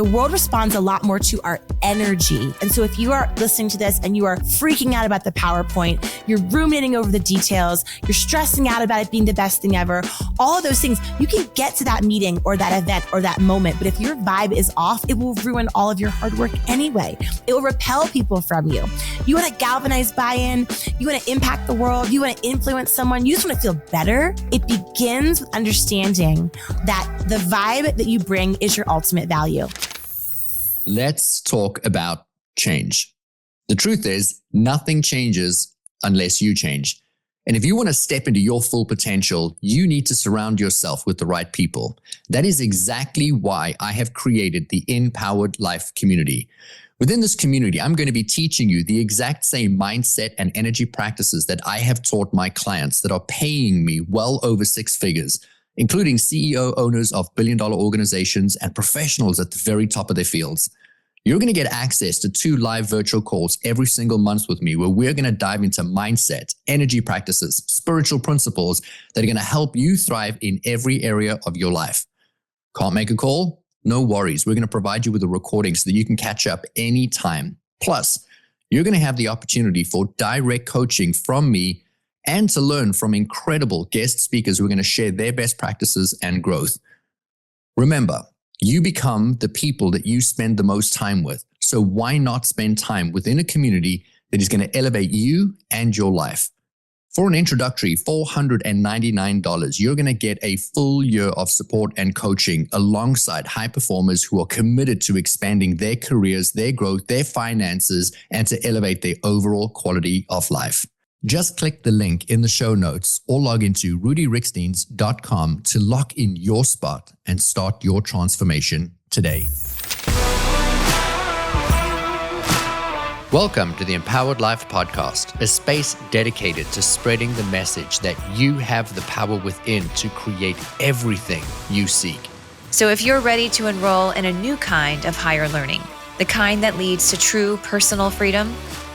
the world responds a lot more to our energy. And so if you are listening to this and you are freaking out about the PowerPoint, you're ruminating over the details, you're stressing out about it being the best thing ever, all of those things, you can get to that meeting or that event or that moment. But if your vibe is off, it will ruin all of your hard work anyway. It will repel people from you. You want to galvanize buy-in. You want to impact the world. You want to influence someone. You just want to feel better. It begins with understanding that the vibe that you bring is your ultimate value. Let's talk about change. The truth is, nothing changes unless you change. And if you want to step into your full potential, you need to surround yourself with the right people. That is exactly why I have created the InPowered Life community. Within this community, I'm going to be teaching you the exact same mindset and energy practices that I have taught my clients that are paying me well over six figures, including CEO owners of billion-dollar organizations and professionals at the very top of their fields. You're going to get access to 2 live virtual calls every single month with me, where we're going to dive into mindset, energy practices, spiritual principles that are going to help you thrive in every area of your life. Can't make a call? No worries. We're going to provide you with a recording so that you can catch up anytime. Plus, you're going to have the opportunity for direct coaching from me and to learn from incredible guest speakers who are going to share their best practices and growth. Remember, you become the people that you spend the most time with. So why not spend time within a community that is going to elevate you and your life? For an introductory $499, you're going to get a full year of support and coaching alongside high performers who are committed to expanding their careers, their growth, their finances, and to elevate their overall quality of life. Just click the link in the show notes or log into rudyricksteins.com to lock in your spot and start your transformation today. Welcome to the InPowered Life Podcast, a space dedicated to spreading the message that you have the power within to create everything you seek. So if you're ready to enroll in a new kind of higher learning, the kind that leads to true personal freedom,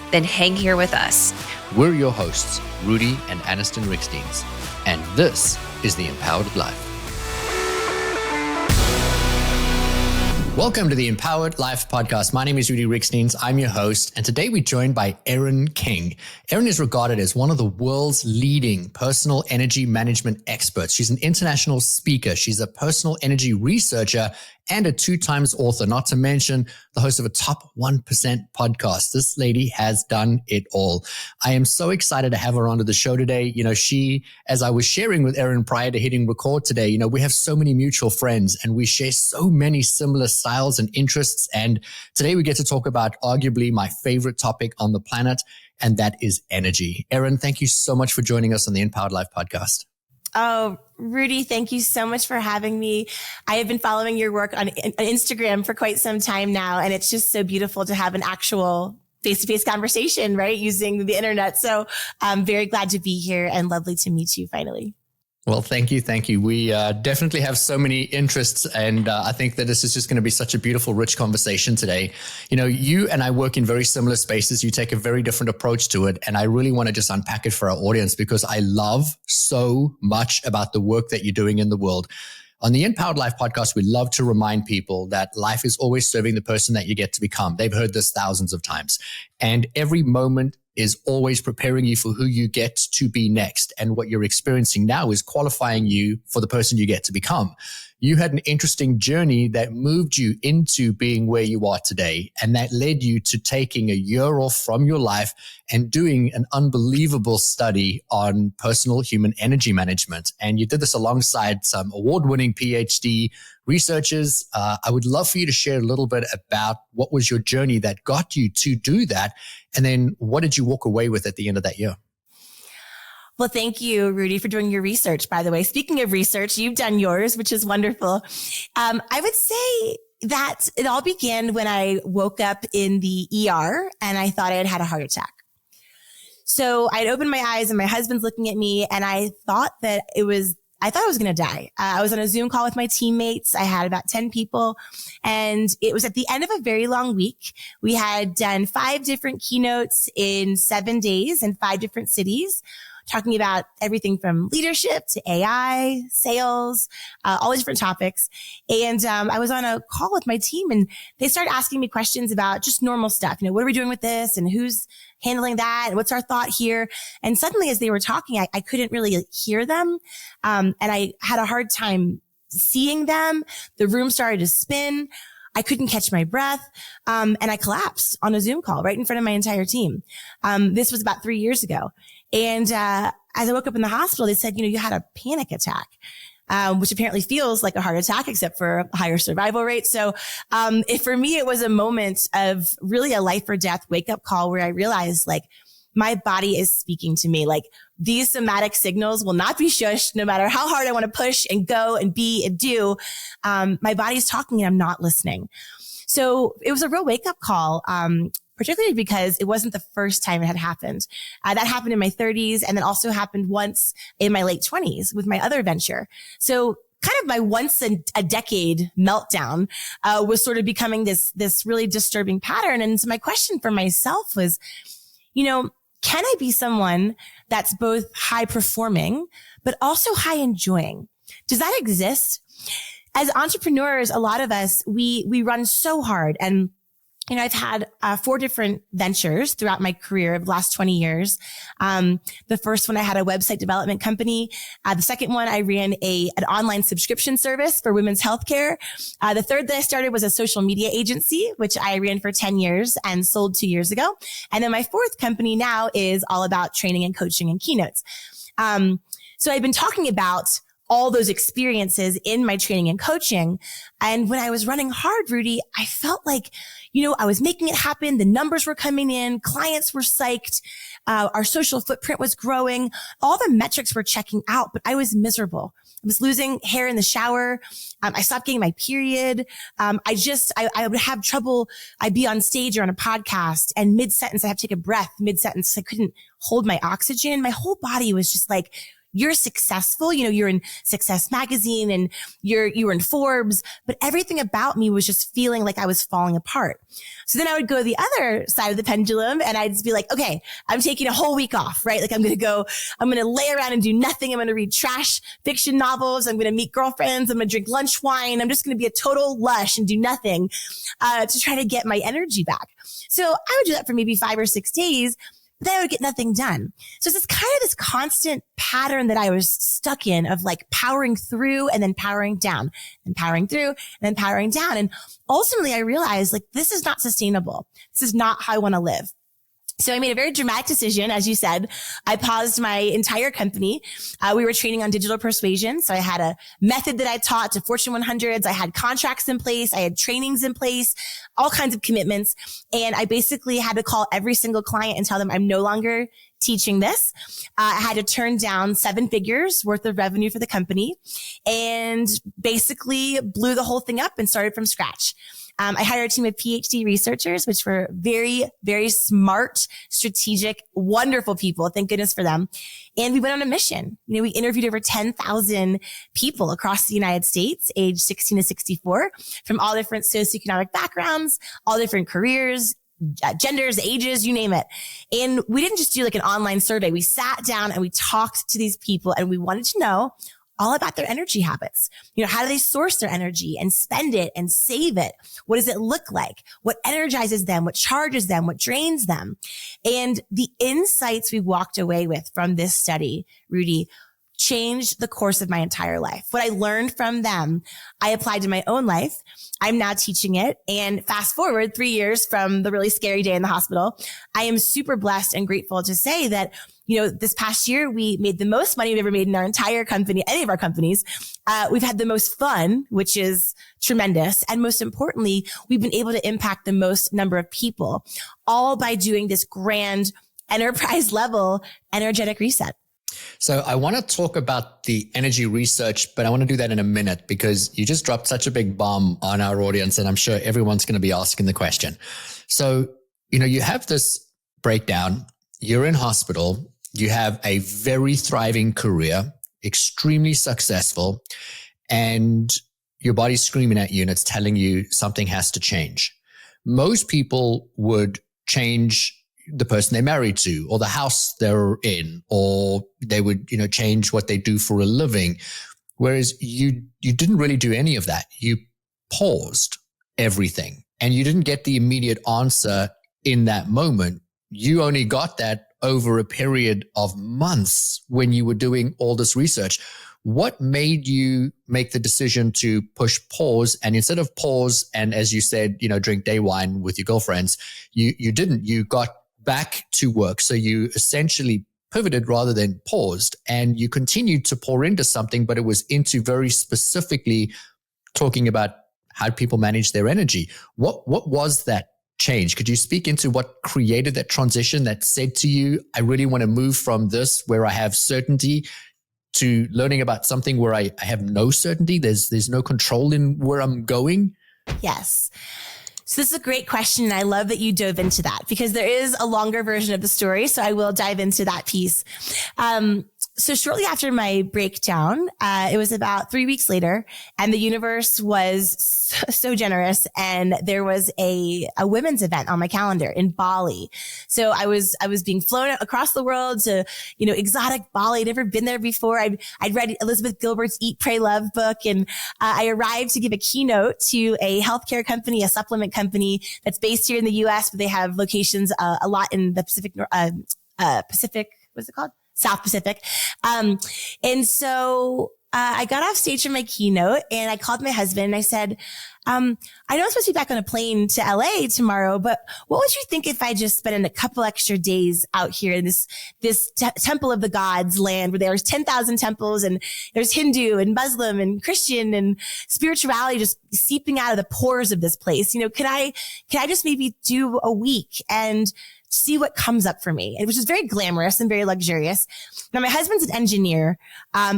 then hang here with us. We're your hosts, Rudy and Aniston Ricksteins, and this is the InPowered Life. Welcome to the InPowered Life Podcast. My name is Rudy Ricksteins. I'm your host, and today we're joined by Erin King. Erin is regarded as one of the world's leading personal energy management experts. She's an international speaker. She's a personal energy researcher and a 2-time author, not to mention the host of a top 1% podcast. This lady has done it all. I am so excited to have her onto the show today. She, as I was sharing with Erin prior to hitting record today, we have so many mutual friends and we share so many similar styles and interests. And today we get to talk about arguably my favorite topic on the planet, and that is energy. Erin, thank you so much for joining us on the InPowered Life Podcast. Oh, Rudy, thank you so much for having me. I have been following your work on Instagram for quite some time now, and it's just so beautiful to have an actual face-to-face conversation, right? Using the internet. So I'm very glad to be here and lovely to meet you finally. Well, thank you. Thank you. We definitely have so many interests, and I think that this is just going to be such a beautiful, rich conversation today. You and I work in very similar spaces. You take a very different approach to it, and I really want to just unpack it for our audience because I love so much about the work that you're doing in the world. On the InPowered Life Podcast, we love to remind people that life is always serving the person that you get to become. They've heard this thousands of times, and every moment is always preparing you for who you get to be next. And what you're experiencing now is qualifying you for the person you get to become. You had an interesting journey that moved you into being where you are today. And that led you to taking a year off from your life and doing an unbelievable study on personal human energy management. And you did this alongside some award-winning PhD researchers. I would love for you to share a little bit about what was your journey that got you to do that. And then what did you walk away with at the end of that year? Well, thank you, Rudy, for doing your research, by the way. Speaking of research, you've done yours, which is wonderful. I would say that it all began when I woke up in the ER and I thought I had had a heart attack. So I'd opened my eyes and my husband's looking at me and I thought I was going to die. I was on a Zoom call with my teammates. I had about 10 people and it was at the end of a very long week. We had done 5 different keynotes in 7 days in 5 different cities. talking about everything from leadership to AI, sales, all these different topics. And I was on a call with my team and they started asking me questions about just normal stuff. What are we doing with this and who's handling that? And what's our thought here? And suddenly as they were talking, I couldn't really hear them. And I had a hard time seeing them. The room started to spin. I couldn't catch my breath. And I collapsed on a Zoom call right in front of my entire team. This was about 3 years ago. And, as I woke up in the hospital, they said, you had a panic attack, which apparently feels like a heart attack, except for a higher survival rate. So, for me, it was a moment of really a life or death wake up call where I realized my body is speaking to me. These somatic signals will not be shushed no matter how hard I want to push and go and be and do. My body's talking and I'm not listening. So it was a real wake up call, particularly because it wasn't the first time it had happened. That happened in my 30s and then also happened once in my late 20s with my other venture. So kind of my once a decade meltdown, was sort of becoming this really disturbing pattern. And so my question for myself was, can I be someone that's both high performing, but also high enjoying? Does that exist? As entrepreneurs, a lot of us, we run so hard. And, I've had 4 different ventures throughout my career of the last 20 years. The first one, I had a website development company. The second one, I ran an online subscription service for women's healthcare. The third that I started was a social media agency, which I ran for 10 years and sold 2 years ago. And then my fourth company now is all about training and coaching and keynotes. So I've been talking about all those experiences in my training and coaching. And when I was running hard, Rudy, I felt like, I was making it happen. The numbers were coming in. Clients were psyched. Our social footprint was growing. All the metrics were checking out, but I was miserable. I was losing hair in the shower. I stopped getting my period. I would have trouble. I'd be on stage or on a podcast and mid-sentence, I have to take a breath mid-sentence. I couldn't hold my oxygen. My whole body was just like, you're successful. You're in Success Magazine and you were in Forbes, but everything about me was just feeling like I was falling apart. So then I would go to the other side of the pendulum and I'd just be like, okay, I'm taking a whole week off, right? I'm going to lay around and do nothing. I'm going to read trash fiction novels. I'm going to meet girlfriends. I'm going to drink lunch wine. I'm just going to be a total lush and do nothing, to try to get my energy back. So I would do that for maybe 5 or 6 days. But then I would get nothing done. So it's this constant pattern that I was stuck in of powering through and then powering down and powering through and then powering down. And ultimately I realized this is not sustainable. This is not how I want to live. So I made a very dramatic decision. As you said, I paused my entire company. We were training on digital persuasion. So I had a method that I taught to Fortune 100s. I had contracts in place. I had trainings in place, all kinds of commitments. And I basically had to call every single client and tell them I'm no longer teaching this. I had to turn down 7 figures worth of revenue for the company and basically blew the whole thing up and started from scratch. I hired a team of PhD researchers, which were very, very smart, strategic, wonderful people. Thank goodness for them. And we went on a mission. We interviewed over 10,000 people across the United States, age 16 to 64, from all different socioeconomic backgrounds, all different careers, genders, ages, you name it. And we didn't just do an online survey. We sat down and we talked to these people and we wanted to know all about their energy habits. How do they source their energy and spend it and save it? What does it look like? What energizes them? What charges them? What drains them? And the insights we walked away with from this study, Rudy, changed the course of my entire life. What I learned from them, I applied to my own life. I'm now teaching it. And fast forward 3 years from the really scary day in the hospital, I am super blessed and grateful to say that, this past year, we made the most money we've ever made in our entire company, any of our companies. We've had the most fun, which is tremendous. And most importantly, we've been able to impact the most number of people, all by doing this grand enterprise level energetic reset. So I want to talk about the energy research, but I want to do that in a minute because you just dropped such a big bomb on our audience and I'm sure everyone's going to be asking the question. So, you have this breakdown, you're in hospital, you have a very thriving career, extremely successful, and your body's screaming at you and it's telling you something has to change. Most people would change the person they're married to or the house they're in, or they would, change what they do for a living. Whereas you didn't really do any of that. You paused everything and you didn't get the immediate answer in that moment. You only got that over a period of months when you were doing all this research. What made you make the decision to push pause, and instead of pause and, as you said, drink day wine with your girlfriends, you didn't. You got back to work. So you essentially pivoted rather than paused, and you continued to pour into something, but it was into very specifically talking about how people manage their energy. What was that change? Could you speak into what created that transition that said to you, I really want to move from this where I have certainty to learning about something where I have no certainty? There's no control in where I'm going? Yes. So this is a great question. And I love that you dove into that because there is a longer version of the story. So I will dive into that piece. So shortly after my breakdown, it was about 3 weeks later, and the universe was so generous. And there was a women's event on my calendar in Bali. So I was being flown across the world to, exotic Bali. I'd never been there before. I'd read Elizabeth Gilbert's Eat, Pray, Love book. And I arrived to give a keynote to a healthcare company, a supplement company that's based here in the US, but they have locations a lot in the Pacific, what's it called? South Pacific. And so I got off stage from my keynote and I called my husband and I said, I know I'm supposed to be back on a plane to LA tomorrow, but what would you think if I just spent a couple extra days out here in this temple of the gods land where there's 10,000 temples and there's Hindu and Muslim and Christian and spirituality just seeping out of the pores of this place? Can I just maybe do a week and see what comes up for me, which is very glamorous and very luxurious. Now, my husband's an engineer.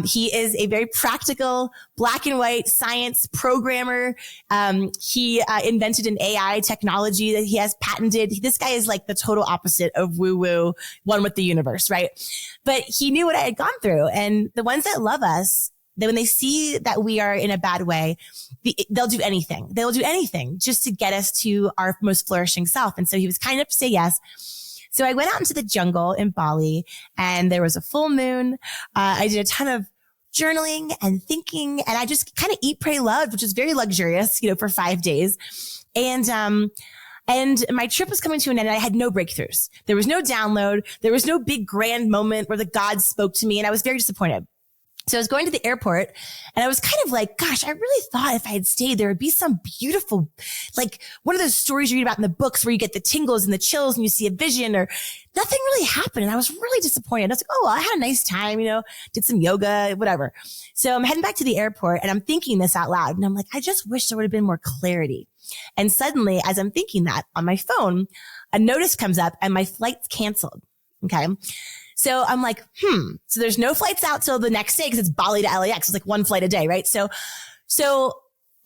He is a very practical, black and white science programmer. He invented an AI technology that he has patented. This guy is like the total opposite of woo-woo, one with the universe, right? But he knew what I had gone through. And the ones that love us, that when they see that we are in a bad way, they'll do anything. They'll do anything just to get us to our most flourishing self. And so he was kind enough to say yes. So I went out into the jungle in Bali and there was a full moon. I did a ton of journaling and thinking, and I just kind of eat, pray, love, which is very luxurious, for 5 days. And my trip was coming to an end and I had no breakthroughs. There was no download. There was no big grand moment where the gods spoke to me, and I was very disappointed. So I was going to the airport and I was kind of like, gosh, I really thought if I had stayed, there would be some beautiful, like one of those stories you read about in the books where you get the tingles and the chills and you see a vision, or nothing really happened. And I was really disappointed. I was like, oh, well, I had a nice time, did some yoga, whatever. So I'm heading back to the airport and I'm thinking this out loud. And I'm like, I just wish there would have been more clarity. And suddenly, as I'm thinking that, on my phone, a notice comes up and my flight's canceled. Okay. So I'm like, so there's no flights out till the next day because it's Bali to LAX. It's like one flight a day, right? So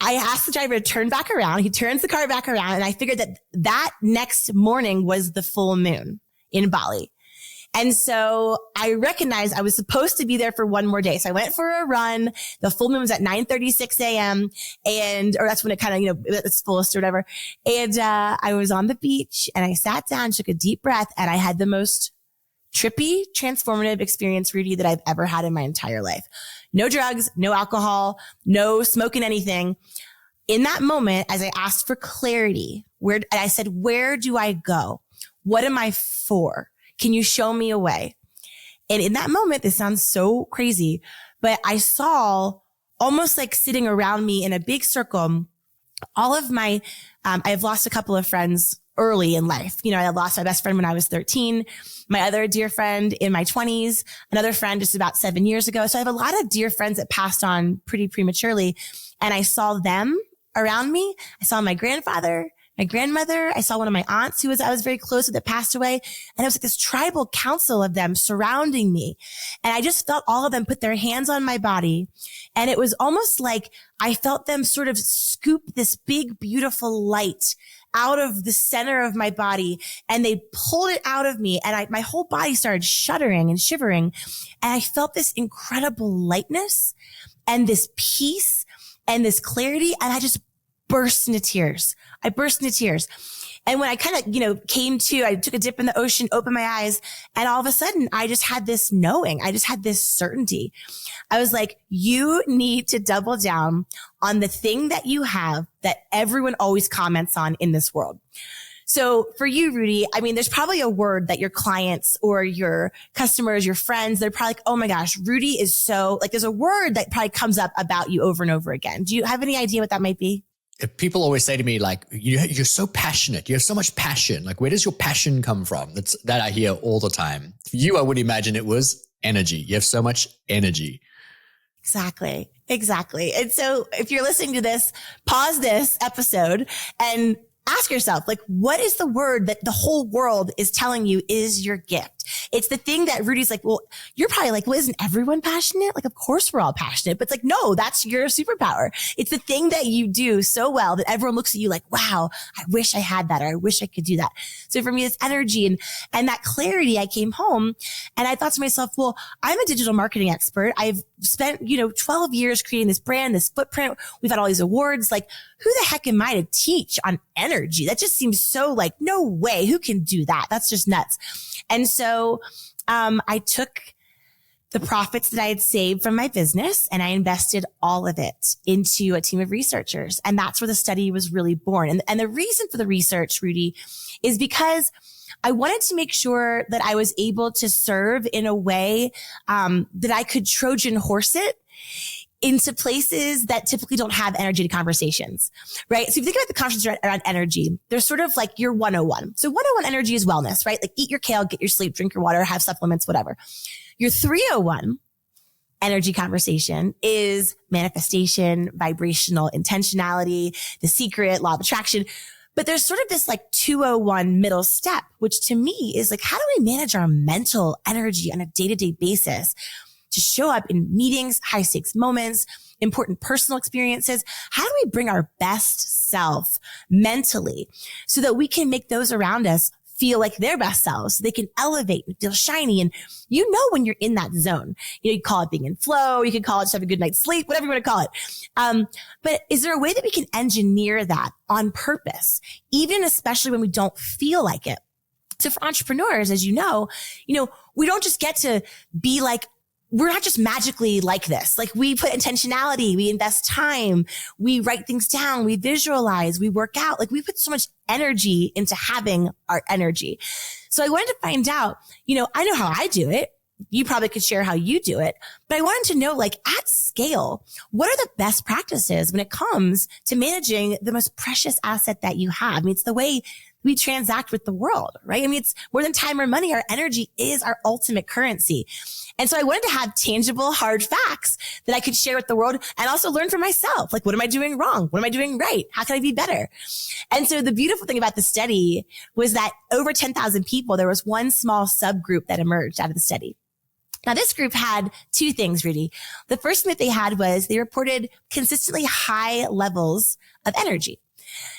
I asked the driver to turn back around. He turns the car back around, and I figured that next morning was the full moon in Bali. And so I recognized I was supposed to be there for one more day. So I went for a run. The full moon was at 9:36 a.m. or that's when it kind of, it's fullest or whatever. And, I was on the beach and I sat down, took a deep breath, and I had the most trippy, transformative experience, Rudy, that I've ever had in my entire life. No drugs, no alcohol, no smoking anything. In that moment, as I asked for clarity, I said, where do I go? What am I for? Can you show me a way? And in that moment, this sounds so crazy, but I saw almost like sitting around me in a big circle, all of my, I've lost a couple of friends early in life. I lost my best friend when I was 13, my other dear friend in my 20s, another friend just about 7 years ago. So I have a lot of dear friends that passed on pretty prematurely. And I saw them around me. I saw my grandfather, my grandmother. I saw one of my aunts I was very close with that passed away. And it was like this tribal council of them surrounding me. And I just felt all of them put their hands on my body. And it was almost like I felt them sort of scoop this big, beautiful light out of the center of my body, and they pulled it out of me, and my whole body started shuddering and shivering. And I felt this incredible lightness and this peace and this clarity. And I just burst into tears. And when I kind of, came to, I took a dip in the ocean, opened my eyes, and all of a sudden I just had this knowing. I just had this certainty. I was like, you need to double down on the thing that you have that everyone always comments on in this world. So for you, Rudy, I mean, there's probably a word that your clients or your customers, your friends, they're probably like, oh my gosh, Rudy is so, like, there's a word that probably comes up about you over and over again. Do you have any idea what that might be? People always say to me, like, you're so passionate. You have so much passion. Like, where does your passion come from? That I hear all the time. For you, I would imagine it was energy. You have so much energy. Exactly. And so if you're listening to this, pause this episode and ask yourself, like, what is the word that the whole world is telling you is your gift? It's the thing that Rudy's like, well, you're probably like, well, isn't everyone passionate? Like, of course we're all passionate, but it's like, no, that's your superpower. It's the thing that you do so well that everyone looks at you like, wow, I wish I had that, or I wish I could do that. So for me, it's energy and that clarity. I came home and I thought to myself, well, I'm a digital marketing expert. I've spent, 12 years creating this brand, this footprint. We've had all these awards. Like, who the heck am I to teach on energy? That just seems so like, no way. Who can do that? That's just nuts. And so, I took the profits that I had saved from my business and I invested all of it into a team of researchers. And that's where the study was really born. And the reason for the research, Rudy, is because I wanted to make sure that I was able to serve in a way, that I could Trojan horse it into places that typically don't have energetic conversations, right? So if you think about the conversations around energy, there's sort of like your 101. So 101 energy is wellness, right? Like, eat your kale, get your sleep, drink your water, have supplements, whatever. Your 301 energy conversation is manifestation, vibrational intentionality, The Secret, law of attraction. But there's sort of this like 201 middle step, which to me is like, how do we manage our mental energy on a day-to-day basis to show up in meetings, high stakes moments, important personal experiences? How do we bring our best self mentally so that we can make those around us feel like their best selves, so they can elevate and feel shiny? And when you're in that zone, you call it being in flow, you can call it just have a good night's sleep, whatever you want to call it. But is there a way that we can engineer that on purpose, even especially when we don't feel like it? So for entrepreneurs, as you know, we don't just get to be like, we're not just magically like this. Like, we put intentionality, we invest time, we write things down, we visualize, we work out. Like, we put so much energy into having our energy. So I wanted to find out, I know how I do it. You probably could share how you do it, but I wanted to know, like, at scale, what are the best practices when it comes to managing the most precious asset that you have? I mean, it's the way we transact with the world, right? I mean, it's more than time or money. Our energy is our ultimate currency. And so I wanted to have tangible, hard facts that I could share with the world and also learn for myself. Like, what am I doing wrong? What am I doing right? How can I be better? And so the beautiful thing about the study was that over 10,000 people, there was one small subgroup that emerged out of the study. Now, this group had two things, Rudy. The first thing that they had was they reported consistently high levels of energy.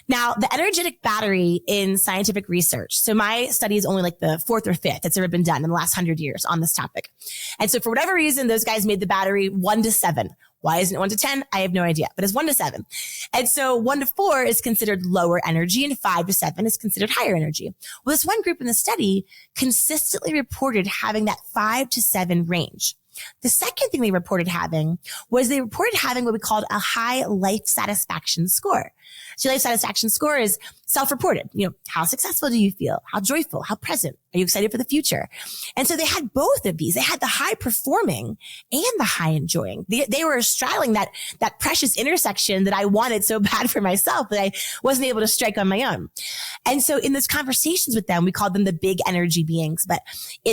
Now, the energetic battery in scientific research. So my study is only like the fourth or fifth that's ever been done in the last 100 years on this topic. And so for whatever reason, those guys made the battery 1 to 7. Why isn't it 1 to 10? I have no idea, but it's 1 to 7. And so 1 to 4 is considered lower energy and 5 to 7 is considered higher energy. Well, this one group in the study consistently reported having that 5 to 7 range. The second thing they reported having was they reported having what we called a high life satisfaction score. So life satisfaction score is self-reported. How successful do you feel? How joyful? How present? Are you excited for the future? And so they had both of these. They had the high performing and the high enjoying. They were straddling that precious intersection that I wanted so bad for myself that I wasn't able to strike on my own. And so in those conversations with them, we called them the big energy beings, but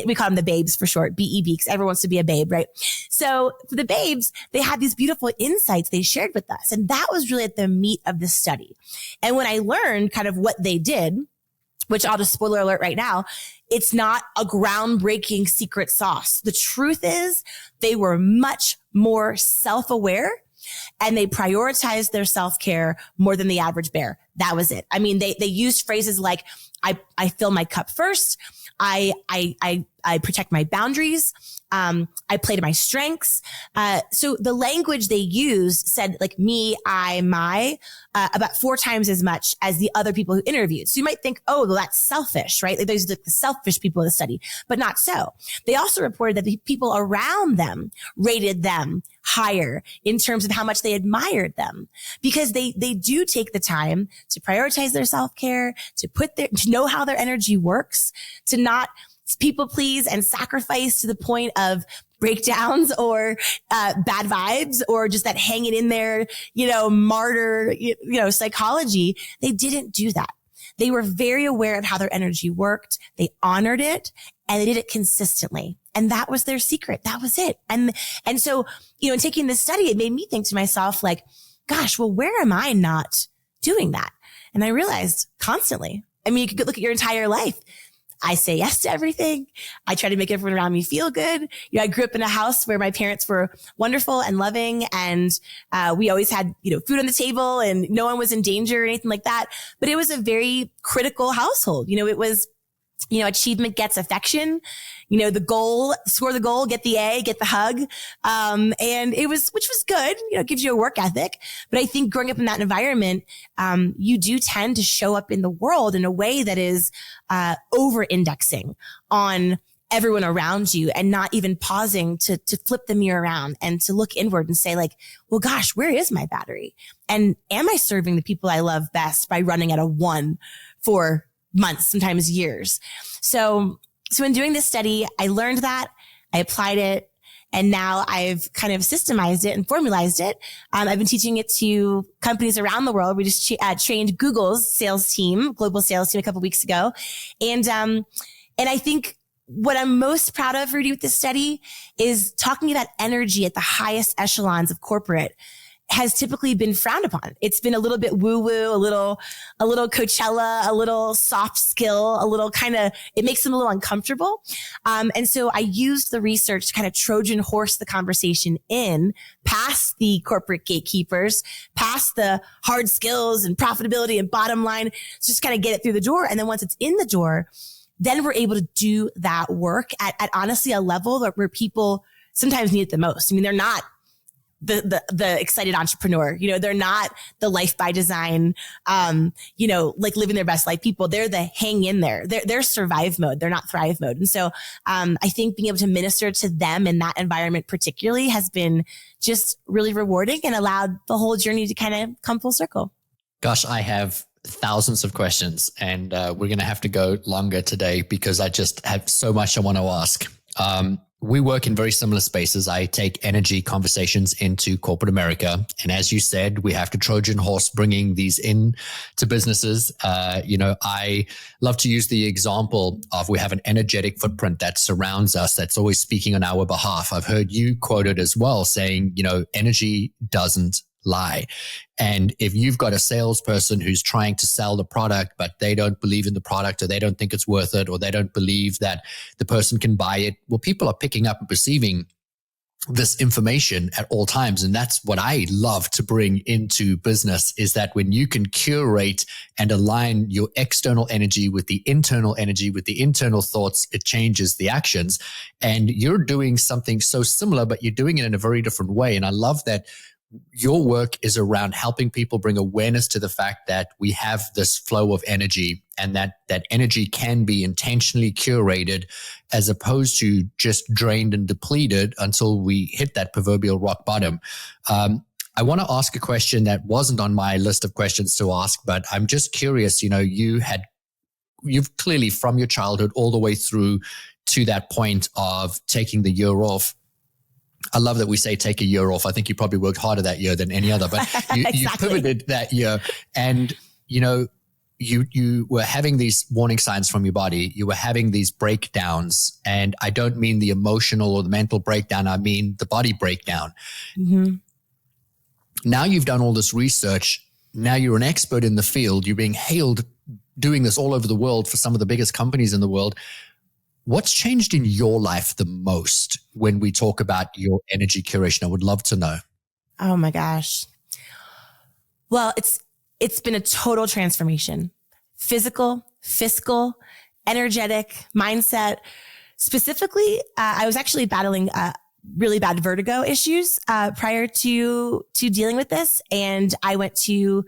we call them the babes for short, BEB, because everyone wants to be a babe, right? So for the babes, they had these beautiful insights they shared with us. And that was really at the meat of the study. And when I learned kind of what they did, which I'll just spoiler alert right now, it's not a groundbreaking secret sauce. The truth is they were much more self-aware and they prioritized their self-care more than the average bear. That was it. I mean, they used phrases like, I fill my cup first. I protect my boundaries. I play to my strengths. So the language they used said like me, I, my, about 4 times as much as the other people who interviewed. So you might think, oh, well, that's selfish, right? Like those are the selfish people in the study, but not so. They also reported that the people around them rated them higher in terms of how much they admired them, because they do take the time to prioritize their self-care, to know how their energy works, to not people please and sacrifice to the point of breakdowns or bad vibes or just that hanging in there, martyr, psychology. They didn't do that. They were very aware of how their energy worked. They honored it and they did it consistently. And that was their secret. That was it. And so, in taking this study, it made me think to myself, like, gosh, well, where am I not doing that? And I realized constantly, I mean, you could look at your entire life. I say yes to everything. I try to make everyone around me feel good. I grew up in a house where my parents were wonderful and loving, and we always had, food on the table, and no one was in danger or anything like that. But it was a very critical household. It was, achievement gets affection. The goal, score the goal, get the A, get the hug. And which was good. It gives you a work ethic. But I think growing up in that environment, you do tend to show up in the world in a way that is, over indexing on everyone around you and not even pausing to flip the mirror around and to look inward and say like, well, gosh, where is my battery? And am I serving the people I love best by running at a 1 for months, sometimes years? So in doing this study, I learned that, I applied it, and now I've kind of systemized it and formalized it. I've been teaching it to companies around the world. We just trained Google's sales team, global sales team, a couple of weeks ago. And I think what I'm most proud of, Rudy, with this study is talking about energy at the highest echelons of corporate has typically been frowned upon. It's been a little bit woo-woo, a little Coachella, a little soft skill, a little it makes them a little uncomfortable. And so I used the research to kind of Trojan horse the conversation in past the corporate gatekeepers, past the hard skills and profitability and bottom line, just kind of get it through the door. And then once it's in the door, then we're able to do that work at honestly a level where people sometimes need it the most. I mean, they're not the excited entrepreneur, they're not the life by design, like living their best life people. They're the hang in there. They're survive mode. They're not thrive mode. And so, I think being able to minister to them in that environment particularly has been just really rewarding and allowed the whole journey to kind of come full circle. Gosh, I have thousands of questions, and we're going to have to go longer today because I just have so much I want to ask. We work in very similar spaces. I take energy conversations into corporate America. And as you said, we have to Trojan horse bringing these in to businesses. I love to use the example of we have an energetic footprint that surrounds us, that's always speaking on our behalf. I've heard you quoted as well saying, energy doesn't lie. And if you've got a salesperson who's trying to sell the product, but they don't believe in the product, or they don't think it's worth it, or they don't believe that the person can buy it, well, people are picking up and perceiving this information at all times. And that's what I love to bring into business, is that when you can curate and align your external energy with the internal energy, with the internal thoughts, it changes the actions. And you're doing something so similar, but you're doing it in a very different way. And I love that your work is around helping people bring awareness to the fact that we have this flow of energy, and that energy can be intentionally curated as opposed to just drained and depleted until we hit that proverbial rock bottom. I want to ask a question that wasn't on my list of questions to ask, but I'm just curious, you've clearly from your childhood all the way through to that point of taking the year off. I love that we say take a year off. I think you probably worked harder that year than any other, but you pivoted that year, and you were having these warning signs from your body. You were having these breakdowns, and I don't mean the emotional or the mental breakdown. I mean the body breakdown. Mm-hmm. Now you've done all this research. Now you're an expert in the field. You're being hailed doing this all over the world for some of the biggest companies in the world. What's changed in your life the most when we talk about your energy curation? I would love to know. Oh my gosh. Well, it's been a total transformation. Physical, fiscal, energetic, mindset. Specifically, I was actually battling really bad vertigo issues prior to dealing with this. And I went to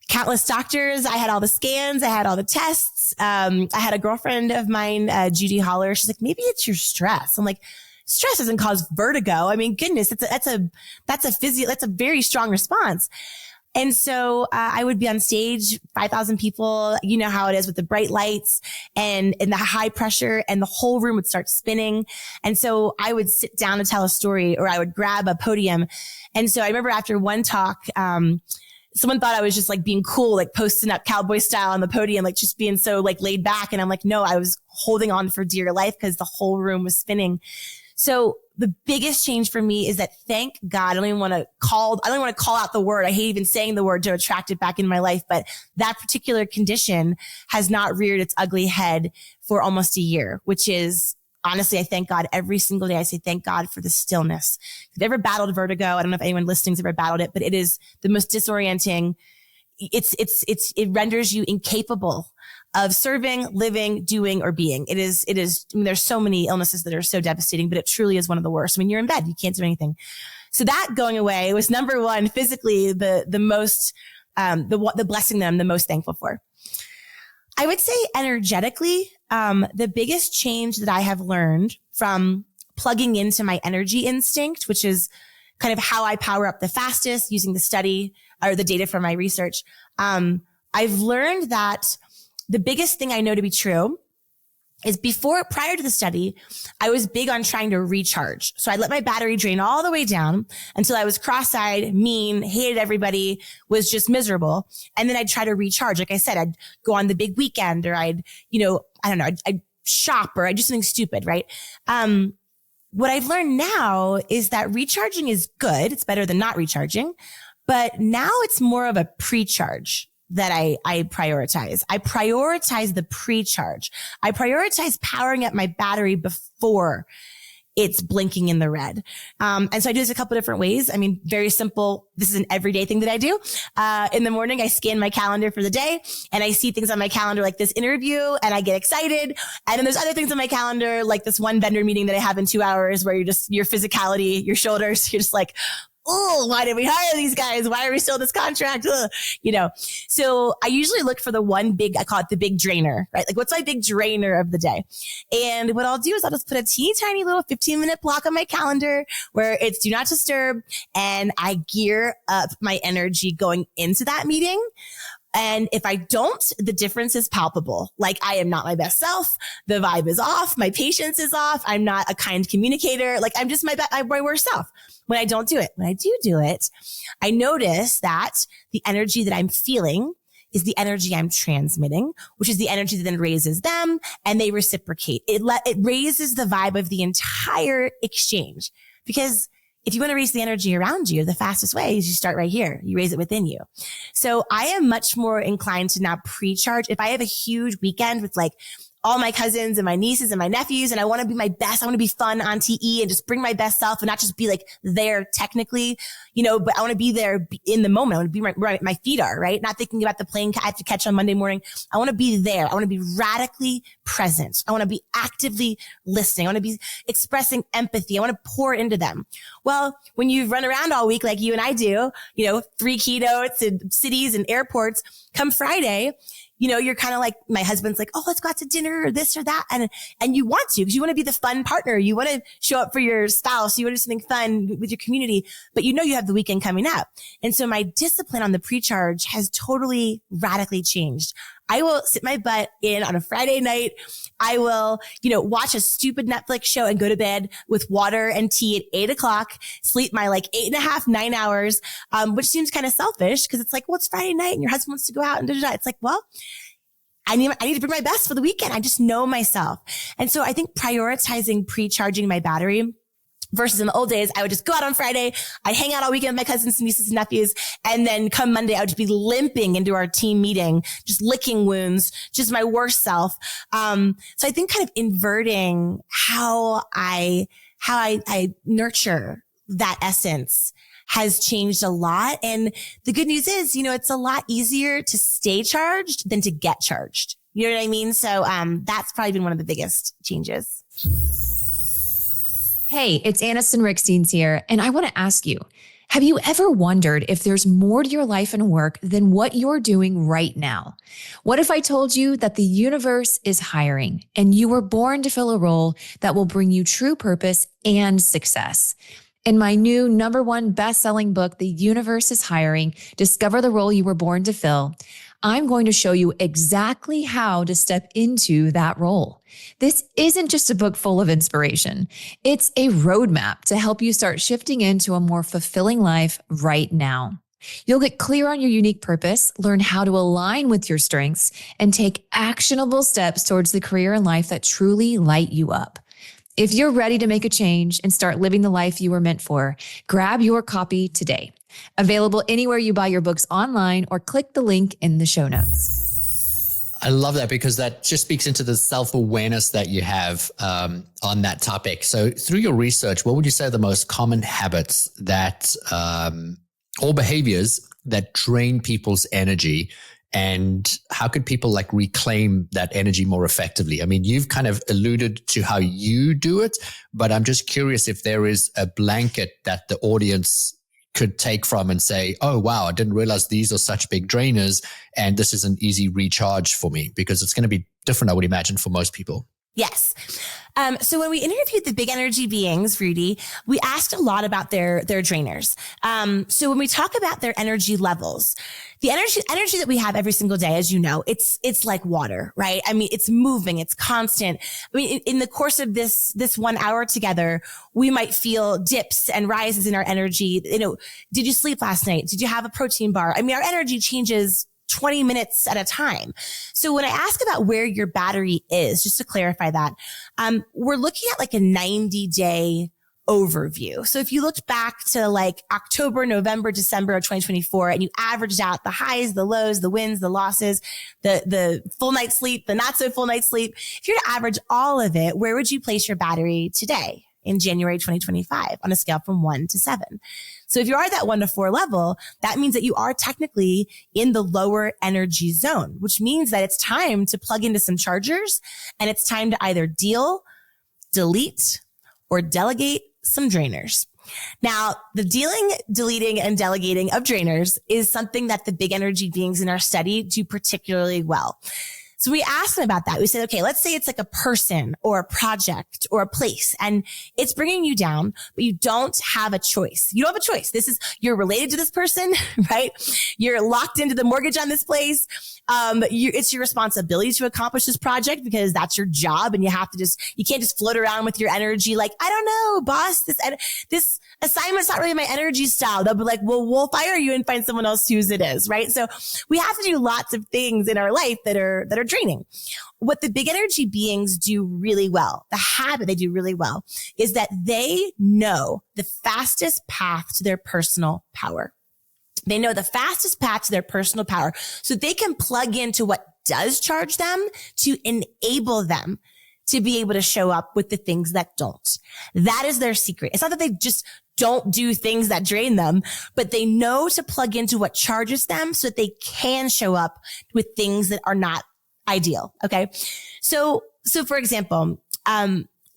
countless doctors. I had all the scans. I had all the tests. I had a girlfriend of mine, Judy Holler. She's like, maybe it's your stress. I'm like, stress doesn't cause vertigo. I mean, goodness, that's a very strong response. And so I would be on stage, 5,000 people. You know how it is with the bright lights and the high pressure, and the whole room would start spinning. And so I would sit down to tell a story, or I would grab a podium. And so I remember after one talk, someone thought I was just like being cool, like posting up cowboy style on the podium, like just being so like laid back. And I'm like, no, I was holding on for dear life because the whole room was spinning. So the biggest change for me is that, thank God, I don't even want to call out the word. I hate even saying the word to attract it back in my life. But that particular condition has not reared its ugly head for almost a year, which is, honestly, I thank God every single day. I say, thank God for the stillness. If you've ever battled vertigo, I don't know if anyone listening's ever battled it, but it is the most disorienting. It renders you incapable of serving, living, doing, or being. It is, I mean, there's so many illnesses that are so devastating, but it truly is one of the worst. I mean, you're in bed, you can't do anything. So that going away was number one, physically, the most, the blessing that I'm the most thankful for. I would say energetically, the biggest change that I have learned from plugging into my energy instinct, which is kind of how I power up the fastest using the study or the data from my research. I've learned that the biggest thing I know to be true is prior to the study, I was big on trying to recharge. So I let my battery drain all the way down until I was cross-eyed, mean, hated everybody, was just miserable. And then I'd try to recharge. Like I said, I'd go on the big weekend, or I'd shop, or I'd do something stupid, right? What I've learned now is that recharging is good. It's better than not recharging. But now it's more of a pre-charge that I prioritize. I prioritize the pre-charge. I prioritize powering up my battery before it's blinking in the red. And so I do this a couple of different ways. I mean, very simple. This is an everyday thing that I do. In the morning, I scan my calendar for the day, and I see things on my calendar like this interview, and I get excited. And then there's other things on my calendar, like this one vendor meeting that I have in 2 hours, where your physicality, your shoulders, you're just like, oh, why did we hire these guys? Why are we still in this contract? Ugh. So I usually look for the one big, I call it the big drainer, right? Like, what's my big drainer of the day? And what I'll do is I'll just put a teeny tiny little 15-minute block on my calendar where it's do not disturb. And I gear up my energy going into that meeting. And if I don't, the difference is palpable. Like, I am not my best self. The vibe is off. My patience is off. I'm not a kind communicator. Like, I'm just my worst self when I don't do it. When I do it, I notice that the energy that I'm feeling is the energy I'm transmitting, which is the energy that then raises them, and they reciprocate. It raises the vibe of the entire exchange, because if you want to raise the energy around you, the fastest way is you start right here. You raise it within you. So I am much more inclined to now pre-charge. If I have a huge weekend with like all my cousins and my nieces and my nephews, and I want to be my best, I want to be fun on TE and just bring my best self and not just be like there technically, but I want to be there in the moment. I want to be where my feet are, right? Not thinking about the plane I have to catch on Monday morning. I want to be there. I want to be radically present. I want to be actively listening. I want to be expressing empathy. I want to pour into them. Well, when you run around all week like you and I do, 3 keynotes in cities and airports, come Friday, you're kind of like, my husband's like, oh, let's go out to dinner or this or that. And you want to, because you want to be the fun partner. You want to show up for your spouse. You want to do something fun with your community, but you have the weekend coming up. And so my discipline on the pre-charge has totally radically changed. I will sit my butt in on a Friday night. I will, watch a stupid Netflix show and go to bed with water and tea at 8:00, sleep my 8.5, 9 hours, which seems kind of selfish because it's like, well, it's Friday night and your husband wants to go out and da-da-da. It's like, well, I need to bring my best for the weekend. I just know myself. And so I think prioritizing pre-charging my battery versus in the old days, I would just go out on Friday. I'd hang out all weekend with my cousins, nieces, and nephews. And then come Monday, I would just be limping into our team meeting, just licking wounds, just my worst self. So I think kind of inverting how I nurture that essence has changed a lot. And the good news is, it's a lot easier to stay charged than to get charged. You know what I mean? So that's probably been one of the biggest changes. Hey, it's Aniston Ricksteins here, and I want to ask you, have you ever wondered if there's more to your life and work than what you're doing right now? What if I told you that the universe is hiring and you were born to fill a role that will bring you true purpose and success? In my new #1 best-selling book, The Universe is Hiring, Discover the Role You Were Born to Fill, I'm going to show you exactly how to step into that role. This isn't just a book full of inspiration. It's a roadmap to help you start shifting into a more fulfilling life right now. You'll get clear on your unique purpose, learn how to align with your strengths, and take actionable steps towards the career and life that truly light you up. If you're ready to make a change and start living the life you were meant for, grab your copy today. Available anywhere you buy your books online or click the link in the show notes. I love that because that just speaks into the self-awareness that you have on that topic. So through your research, what would you say are the most common habits that or behaviors that drain people's energy? And how could people reclaim that energy more effectively? I mean, you've kind of alluded to how you do it, but I'm just curious if there is a blanket that the audience could take from and say, oh, wow, I didn't realize these are such big drainers and this is an easy recharge for me, because it's going to be different, I would imagine, for most people. Yes. So when we interviewed the big energy beings, Rudy, we asked a lot about their drainers. So when we talk about their energy levels, the energy that we have every single day, as you know, it's like water, right? I mean, it's moving, it's constant. I mean, in the course of this 1 hour together, we might feel dips and rises in our energy. Did you sleep last night? Did you have a protein bar? I mean, our energy changes 20 minutes at a time. So when I ask about where your battery is, just to clarify that, we're looking at a 90-day overview. So if you looked back to October, November, December of 2024, and you averaged out the highs, the lows, the wins, the losses, the full night's sleep, the not so full night's sleep, if you were to average all of it, where would you place your battery today in January 2025 on a scale from 1 to 7? So if you are at that 1 to 4 level, that means that you are technically in the lower energy zone, which means that it's time to plug into some chargers, and it's time to either deal, delete, or delegate some drainers. Now, the dealing, deleting, and delegating of drainers is something that the big energy beings in our study do particularly well. So we asked them about that. We said, okay, let's say it's a person or a project or a place, and it's bringing you down, but you don't have a choice. You don't have a choice. You're related to this person, right? You're locked into the mortgage on this place. It's your responsibility to accomplish this project because that's your job, and you can't just float around with your energy. I don't know, boss, this assignment's not really my energy style. They'll be like, well, we'll fire you and find someone else whose it is, right? So we have to do lots of things in our life that are draining. What the big energy beings do really well, the habit they do really well, is that they know the fastest path to their personal power. They know the fastest path to their personal power, so they can plug into what does charge them to enable them to be able to show up with the things that don't. That is their secret. It's not that they just don't do things that drain them, but they know to plug into what charges them so that they can show up with things that are not ideal. Okay. So for example,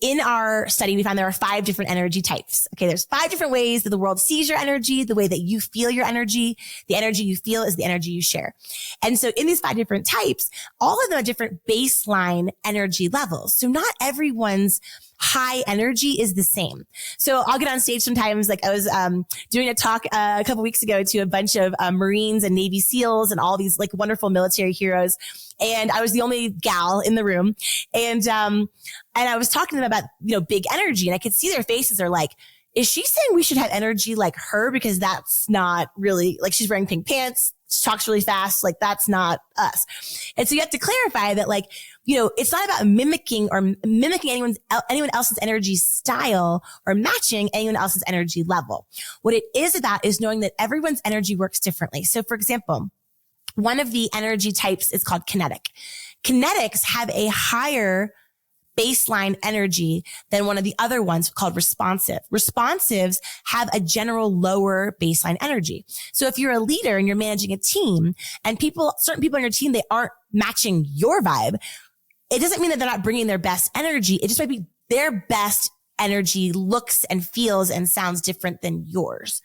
in our study, we found there are 5 different energy types. Okay. There's 5 different ways that the world sees your energy, the way that you feel your energy. The energy you feel is the energy you share. And so in these 5 different types, all of them are different baseline energy levels. So not everyone's high energy is the same. So I'll get on stage sometimes. I was doing a talk a couple weeks ago to a bunch of Marines and Navy SEALs and all these wonderful military heroes. And I was the only gal in the room. And I was talking to them about, big energy, and I could see their faces are like, is she saying we should have energy like her? Because that's not really, she's wearing pink pants, she talks really fast, that's not us. And so you have to clarify that it's not about mimicking anyone else's energy style or matching anyone else's energy level. What it is about is knowing that everyone's energy works differently. So for example, one of the energy types is called kinetic. Kinetics have a higher baseline energy than one of the other ones called responsive. Responsives have a general lower baseline energy. So if you're a leader and you're managing a team and certain people on your team, they aren't matching your vibe, it doesn't mean that they're not bringing their best energy. It just might be their best energy looks and feels and sounds different than yours,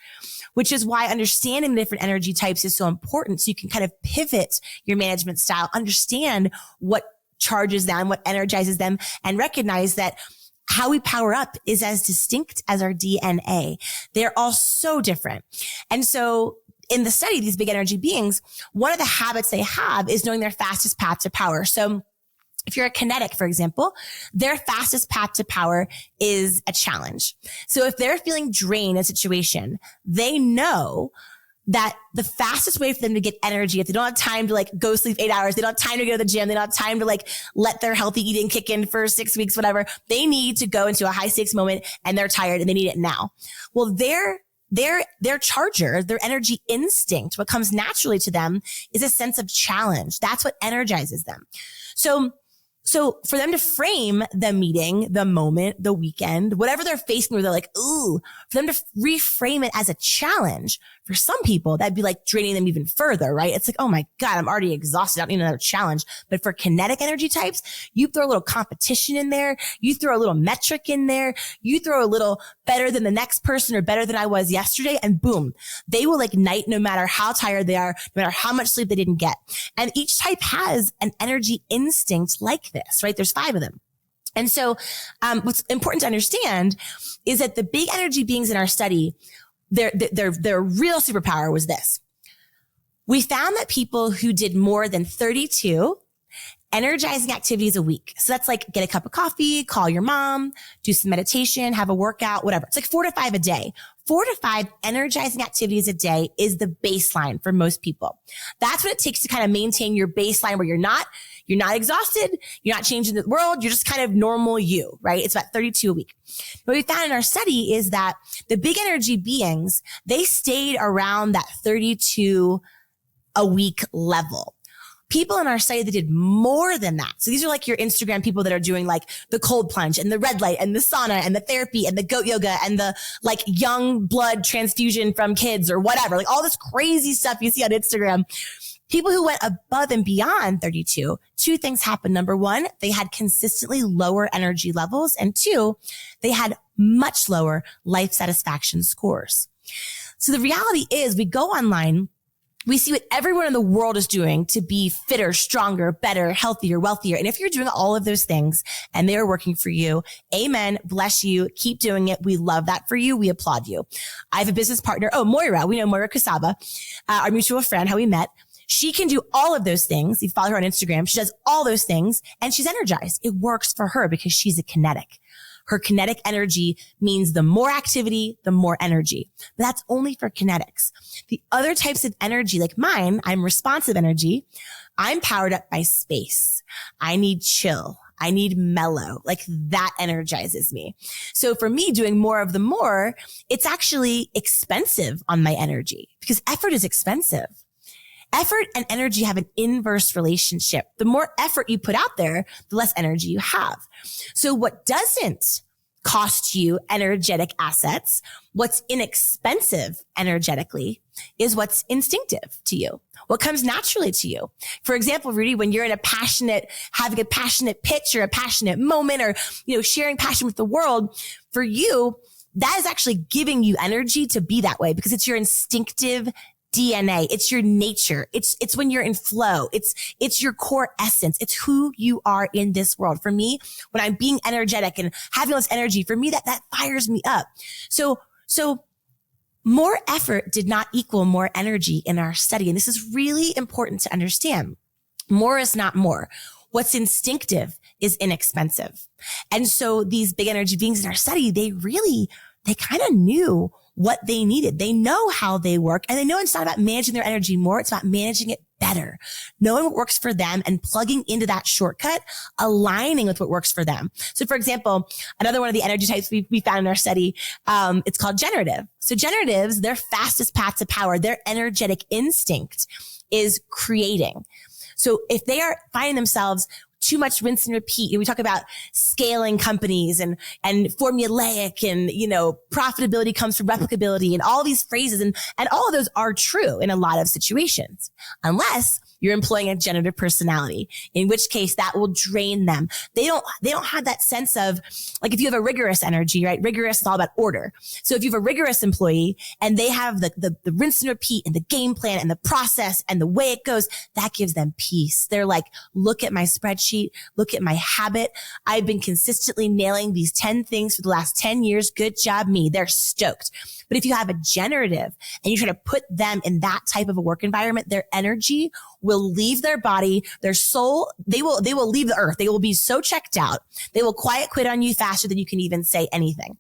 which is why understanding the different energy types is so important. So you can kind of pivot your management style, understand what charges them, what energizes them, and recognize that how we power up is as distinct as our DNA. They're all so different. And so in the study, these big energy beings, one of the habits they have is knowing their fastest path to power. So if you're a kinetic, for example, their fastest path to power is a challenge. So if they're feeling drained in a situation, they know that the fastest way for them to get energy, if they don't have time to go sleep 8 hours, they don't have time to go to the gym, they don't have time to let their healthy eating kick in for 6 weeks, whatever, they need to go into a high stakes moment and they're tired and they need it now. Well, their charger, their energy instinct, what comes naturally to them is a sense of challenge. That's what energizes them. So for them to frame the meeting, the moment, the weekend, whatever they're facing where they're like, ooh, for them to reframe it as a challenge, for some people, that'd be draining them even further, right? It's oh my God, I'm already exhausted. I don't need another challenge. But for kinetic energy types, you throw a little competition in there. You throw a little metric in there. You throw a little better than the next person or better than I was yesterday. And boom, they will ignite no matter how tired they are, no matter how much sleep they didn't get. And each type has an energy instinct like this, right? There's 5 of them. And so, what's important to understand is that the big energy beings in our study, their real superpower was this. We found that people who did more than 32 energizing activities a week. So that's get a cup of coffee, call your mom, do some meditation, have a workout, whatever. It's 4 to 5 a day. 4 to 5 energizing activities a day is the baseline for most people. That's what it takes to kind of maintain your baseline where you're not exhausted. You're not changing the world. You're just kind of normal you, right? It's about 32 a week. What we found in our study is that the big energy beings, they stayed around that 32 a week level. People in our study that did more than that. So these are your Instagram people that are doing the cold plunge and the red light and the sauna and the therapy and the goat yoga and the young blood transfusion from kids or whatever, all this crazy stuff you see on Instagram. People who went above and beyond 32, 2 things happened. Number 1, they had consistently lower energy levels. And 2, they had much lower life satisfaction scores. So the reality is we go online, we see what everyone in the world is doing to be fitter, stronger, better, healthier, wealthier. And if you're doing all of those things and they're working for you, amen, bless you, keep doing it. We love that for you. We applaud you. I have a business partner. Oh, Moira. We know Moira Casaba, our mutual friend, how we met. She can do all of those things. You follow her on Instagram. She does all those things and she's energized. It works for her because she's a kinetic. Her kinetic energy means the more activity, the more energy. But that's only for kinetics. The other types of energy, like mine, I'm responsive energy. I'm powered up by space. I need chill. I need mellow. That energizes me. So for me, doing more of the more, it's actually expensive on my energy because effort is expensive. Effort and energy have an inverse relationship. The more effort you put out there, the less energy you have. So what doesn't cost you energetic assets, what's inexpensive energetically is what's instinctive to you, what comes naturally to you. For example, Rudy, when you're in having a passionate pitch or a passionate moment or, sharing passion with the world, for you, that is actually giving you energy to be that way because it's your instinctive DNA. It's your nature. It's when you're in flow. It's your core essence. It's who you are in this world. For me, when I'm being energetic and having less energy, for me, that fires me up. So more effort did not equal more energy in our study. And this is really important to understand. More is not more. What's instinctive is inexpensive. And so these big energy beings in our study, they kind of knew what they needed. They know how they work and they know it's not about managing their energy more. It's about managing it better, knowing what works for them and plugging into that shortcut, aligning with what works for them. So for example, another one of the energy types we found in our study, it's called generative. So generatives, their fastest path to power, their energetic instinct is creating. So if they are finding themselves too much rinse and repeat. And we talk about scaling companies and formulaic and, profitability comes from replicability and all these phrases. And all of those are true in a lot of situations, unless you're employing a generative personality, in which case that will drain them. They don't have that sense of, like, if you have a rigorous energy, right? Rigorous is all about order. So if you have a rigorous employee and they have the rinse and repeat and the game plan and the process and the way it goes, that gives them peace. They're like, look at my spreadsheet, look at my habit. I've been consistently nailing these 10 things for the last 10 years. Good job, me. They're stoked. But if you have a generative and you try to put them in that type of a work environment, their energy will leave their body, their soul, they will leave the earth. They will be so checked out. They will quiet quit on you faster than you can even say anything.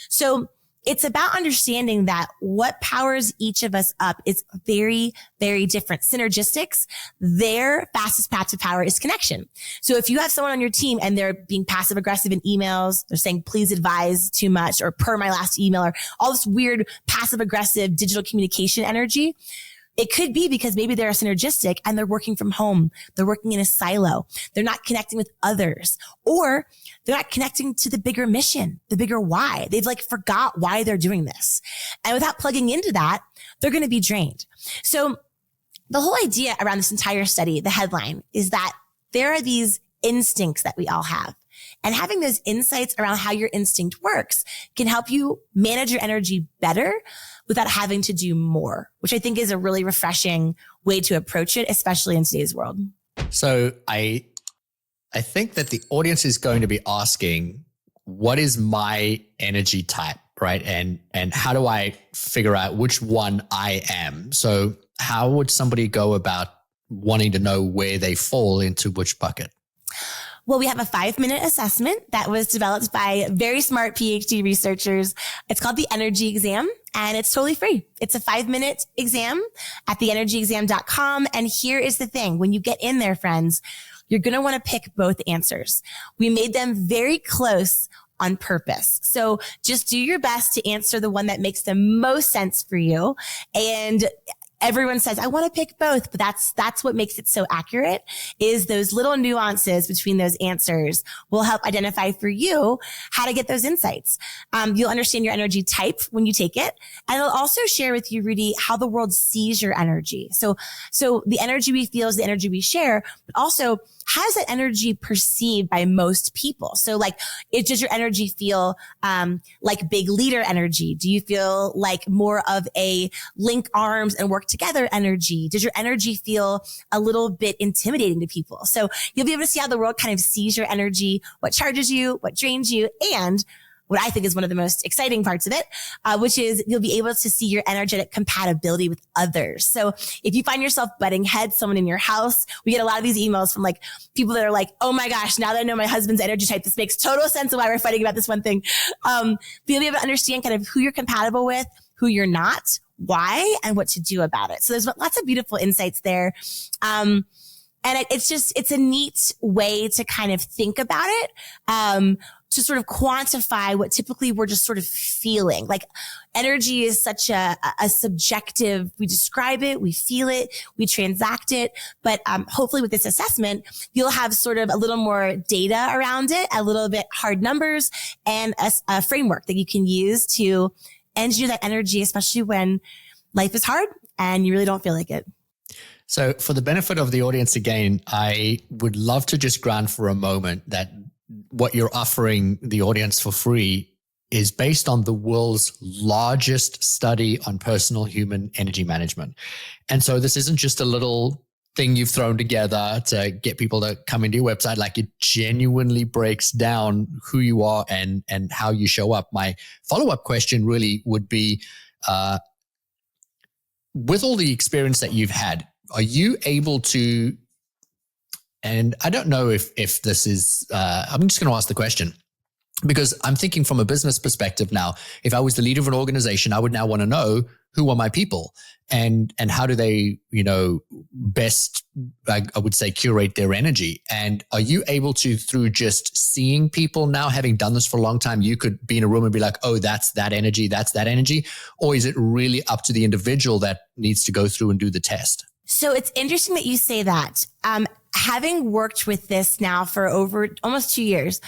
So it's about understanding that what powers each of us up is very, very different. Synergistics, their fastest path to power is connection. So if you have someone on your team and they're being passive aggressive in emails, they're saying, please advise too much, or per my last email, or all this weird passive aggressive digital communication energy, it could be because maybe they're synergistic and they're working from home. They're working in a silo. They're not connecting with others, or they're not connecting to the bigger mission, the bigger why. They've forgot why they're doing this. And without plugging into that, they're going to be drained. So the whole idea around this entire study, the headline, is that there are these instincts that we all have. And having those insights around how your instinct works can help you manage your energy better without having to do more, which I think is a really refreshing way to approach it, especially in today's world. So I think that the audience is going to be asking, what is my energy type, right? And how do I figure out which one I am? So how would somebody go about wanting to know where they fall into which bucket? Well, we have a 5-minute assessment that was developed by very smart PhD researchers. It's called the Energy Exam, and it's totally free. It's a 5-minute exam at theenergyexam.com. And here is the thing. When you get in there, friends, you're going to want to pick both answers. We made them very close on purpose. So just do your best to answer the one that makes the most sense for you. And everyone says, I want to pick both, but that's what makes it so accurate, is those little nuances between those answers will help identify for you how to get those insights. You'll understand your energy type when you take it. And it'll also share with you, Rudy, how the world sees your energy. So the energy we feel is the energy we share, but also how is that energy perceived by most people? So does your energy feel like big leader energy? Do you feel like more of a link arms and work together energy? Does your energy feel a little bit intimidating to people? So you'll be able to see how the world kind of sees your energy, what charges you, what drains you, and what I think is one of the most exciting parts of it, which is you'll be able to see your energetic compatibility with others. So if you find yourself butting heads, someone in your house, we get a lot of these emails from people that are like, oh my gosh, now that I know my husband's energy type, this makes total sense of why we're fighting about this one thing. You'll be able to understand kind of who you're compatible with, who you're not, why, and what to do about it. So there's lots of beautiful insights there. And it's a neat way to kind of think about it. To sort of quantify what typically we're just sort of feeling. Energy is such a subjective, we describe it, we feel it, we transact it. But hopefully with this assessment, you'll have sort of a little more data around it, a little bit hard numbers, and a framework that you can use to engineer that energy, especially when life is hard and you really don't feel like it. So for the benefit of the audience again, I would love to just grant for a moment that what you're offering the audience for free is based on the world's largest study on personal human energy management. And so this isn't just a little thing you've thrown together to get people to come into your website. It genuinely breaks down who you are and how you show up. My follow-up question really would be, with all the experience that you've had, are you able to, and I don't know if this is, I'm just going to ask the question because I'm thinking from a business perspective now. If I was the leader of an organization, I would now want to know who are my people and how do they, best, I would say, curate their energy. And are you able to, through just seeing people now, having done this for a long time, you could be in a room and be like, oh, that's that energy, that's that energy? Or is it really up to the individual that needs to go through and do the test? So it's interesting that you say that. having worked with this now for over almost 2 years,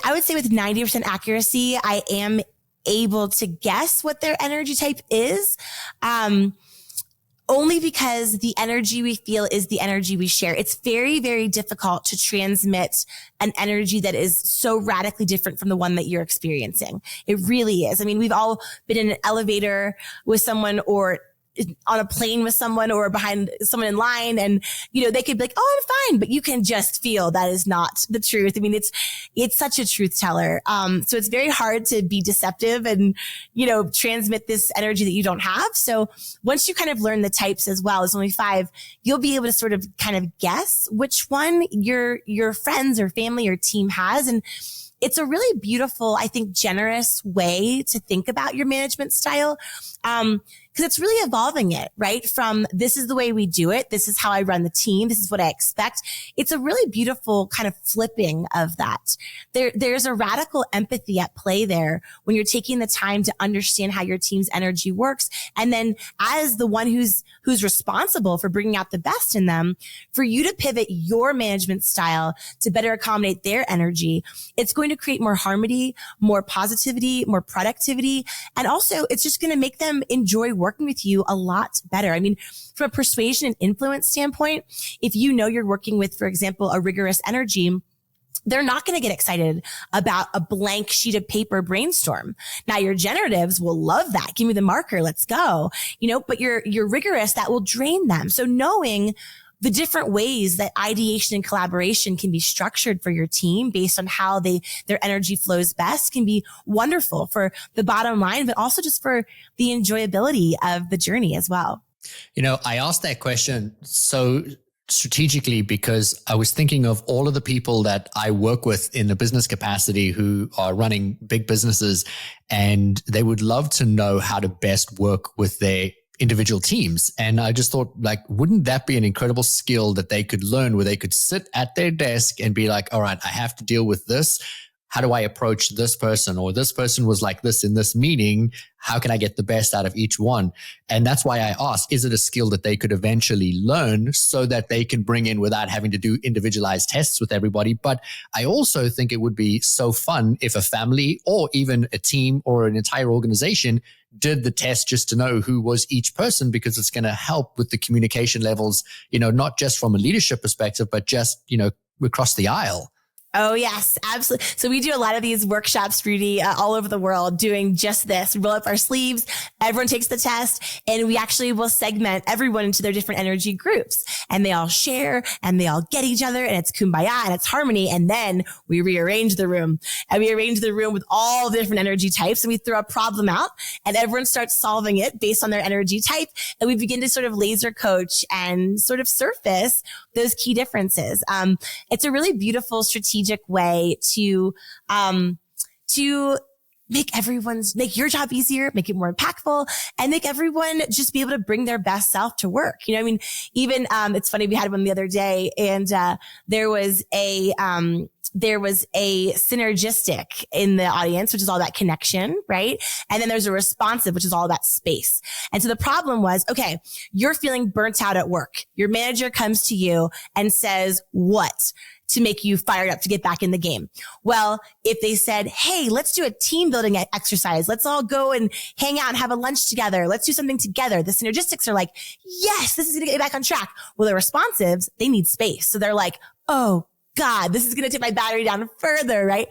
I would say with 90% accuracy, I am able to guess what their energy type is. Only because the energy we feel is the energy we share. It's very, very difficult to transmit an energy that is so radically different from the one that you're experiencing. It really is. I mean, we've all been in an elevator with someone or on a plane with someone or behind someone in line, and they could be like, "Oh, I'm fine," but you can just feel that is not the truth. I mean, it's such a truth teller. So it's very hard to be deceptive and transmit this energy that you don't have. So once you kind of learn the types as well, there's only 5, you'll be able to sort of kind of guess which one your friends or family or team has. And it's a really beautiful, I think, generous way to think about your management style. Because it's really evolving it, right? From this is the way we do it. This is how I run the team. This is what I expect. It's a really beautiful kind of flipping of that. There's a radical empathy at play there when you're taking the time to understand how your team's energy works. And then as the one who's responsible for bringing out the best in them, for you to pivot your management style to better accommodate their energy, it's going to create more harmony, more positivity, more productivity. And also it's just going to make them enjoy working with you a lot better. I mean, from a persuasion and influence standpoint, if you're working with, for example, a rigorous energy, they're not going to get excited about a blank sheet of paper brainstorm. Now your generatives will love that. Give me the marker. Let's go. But your rigorous, that will drain them. So knowing the different ways that ideation and collaboration can be structured for your team based on how their energy flows best can be wonderful for the bottom line, but also just for the enjoyability of the journey as well. I asked that question so strategically because I was thinking of all of the people that I work with in a business capacity who are running big businesses, and they would love to know how to best work with their individual teams. And I just thought, wouldn't that be an incredible skill that they could learn, where they could sit at their desk and be like, all right, I have to deal with this. How do I approach this person? Or this person was like this in this meeting. How can I get the best out of each one? And that's why I asked, is it a skill that they could eventually learn so that they can bring in without having to do individualized tests with everybody? But I also think it would be so fun if a family or even a team or an entire organization did the test just to know who was each person, because it's going to help with the communication levels, not just from a leadership perspective, but just, across the aisle. Oh, yes, absolutely. So we do a lot of these workshops, Rudy, all over the world doing just this. We roll up our sleeves. Everyone takes the test, and we actually will segment everyone into their different energy groups, and they all share and they all get each other, and it's kumbaya and it's harmony. And then we rearrange the room, and we arrange the room with all the different energy types, and we throw a problem out and everyone starts solving it based on their energy type. And we begin to sort of laser coach and sort of surface those key differences. It's a really beautiful strategic way to make your job easier, make it more impactful, and make everyone just be able to bring their best self to work. Even it's funny, we had one the other day, and there was a synergistic in the audience, which is all that connection, right? And then there's a responsive, which is all about space. And so the problem was, okay, you're feeling burnt out at work. Your manager comes to you and says, what to make you fired up to get back in the game? Well, if they said, hey, let's do a team building exercise. Let's all go and hang out and have a lunch together. Let's do something together. The synergistics are like, yes, this is going to get you back on track. Well, the responsives, they need space. So they're like, oh God, this is going to take my battery down further, right?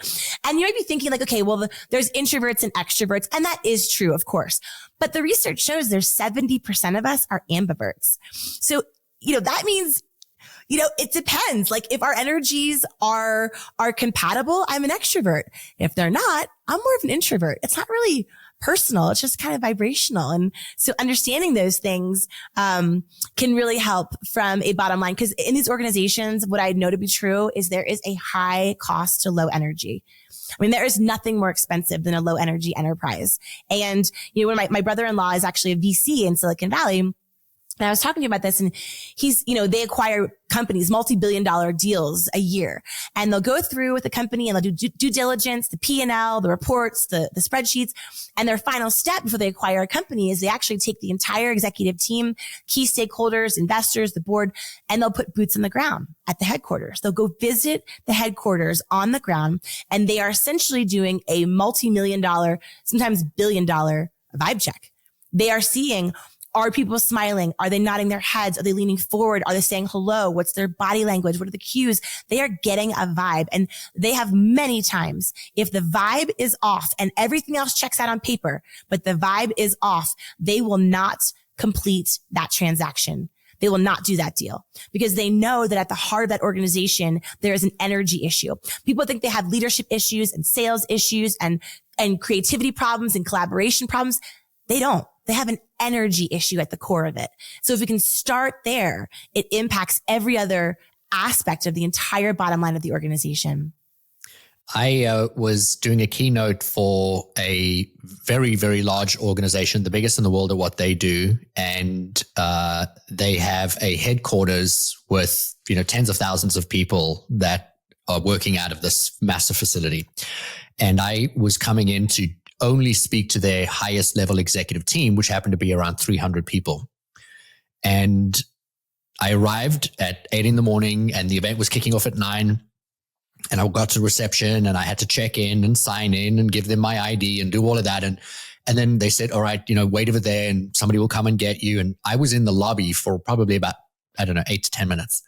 And you might be thinking like, okay, well, there's introverts and extroverts. And that is true, of course. But the research shows there's 70% of us are ambiverts. So, that means, it depends. Like if our energies are compatible, I'm an extrovert. If they're not, I'm more of an introvert. It's not really personal. It's just kind of vibrational. And so understanding those things, can really help from a bottom line. Cause in these organizations, what I know to be true is there is a high cost to low energy. I mean, there is nothing more expensive than a low energy enterprise. And, when my brother-in-law is actually a VC in Silicon Valley, And I was talking to him about this, and he's, they acquire companies, multi-billion-dollar deals a year, and they'll go through with the company and they'll do due diligence, the P&L, the reports, the spreadsheets. And their final step before they acquire a company is they actually take the entire executive team, key stakeholders, investors, the board, and they'll put boots on the ground at the headquarters. They'll go visit the headquarters on the ground, and they are essentially doing a multi-million-dollar, sometimes billion-dollar vibe check. They are seeing, are people smiling? Are they nodding their heads? Are they leaning forward? Are they saying hello? What's their body language? What are the cues? They are getting a vibe. And they have many times, if the vibe is off and everything else checks out on paper, but the vibe is off, they will not complete that transaction. They will not do that deal because they know that at the heart of that organization, there is an energy issue. People think they have leadership issues and sales issues and creativity problems and collaboration problems. They don't. They have an energy issue at the core of it. So if we can start there, it impacts every other aspect of the entire bottom line of the organization. I was doing a keynote for a very, very large organization, the biggest in the world at what they do. And they have a headquarters with, tens of thousands of people that are working out of this massive facility. And I was coming in to only speak to their highest level executive team, which happened to be around 300 people. And I arrived at 8 a.m, and the event was kicking off at 9. And I got to reception and I had to check in and sign in and give them my ID and do all of that. And then they said, all right, wait over there and somebody will come and get you. And I was in the lobby for probably about, 8 to 10 minutes.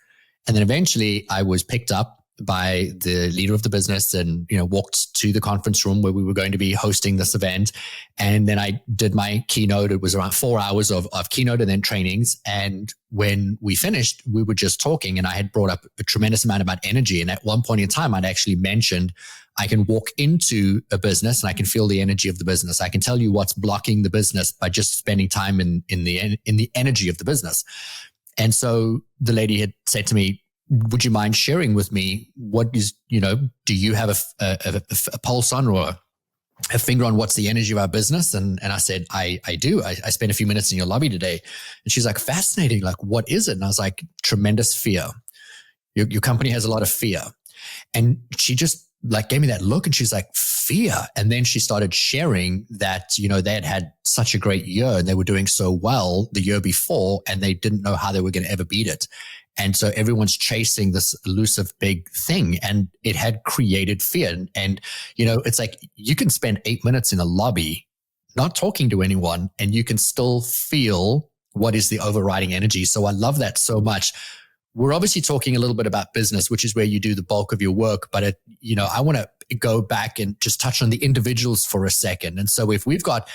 And then eventually I was picked up by the leader of the business and, walked to the conference room where we were going to be hosting this event. And then I did my keynote. It was around 4 hours of keynote and then trainings. And when we finished, we were just talking and I had brought up a tremendous amount about energy. And at one point in time, I'd actually mentioned I can walk into a business and I can feel the energy of the business. I can tell you what's blocking the business by just spending time in the energy of the business. And so the lady had said to me, would you mind sharing with me what is, do you have a pulse on or a finger on what's the energy of our business? And I said, I do. I spent a few minutes in your lobby today. And she's like, fascinating. Like, what is it? And I was like, tremendous fear. Your company has a lot of fear. And she just gave me that look and she's like, fear. And then she started sharing that, they had such a great year and they were doing so well the year before and they didn't know how they were going to ever beat it. And so everyone's chasing this elusive big thing and it had created fear. And, it's like you can spend 8 minutes in a lobby not talking to anyone and you can still feel what is the overriding energy. So I love that so much. We're obviously talking a little bit about business, which is where you do the bulk of your work. But, I want to go back and just touch on the individuals for a second. And so if we've got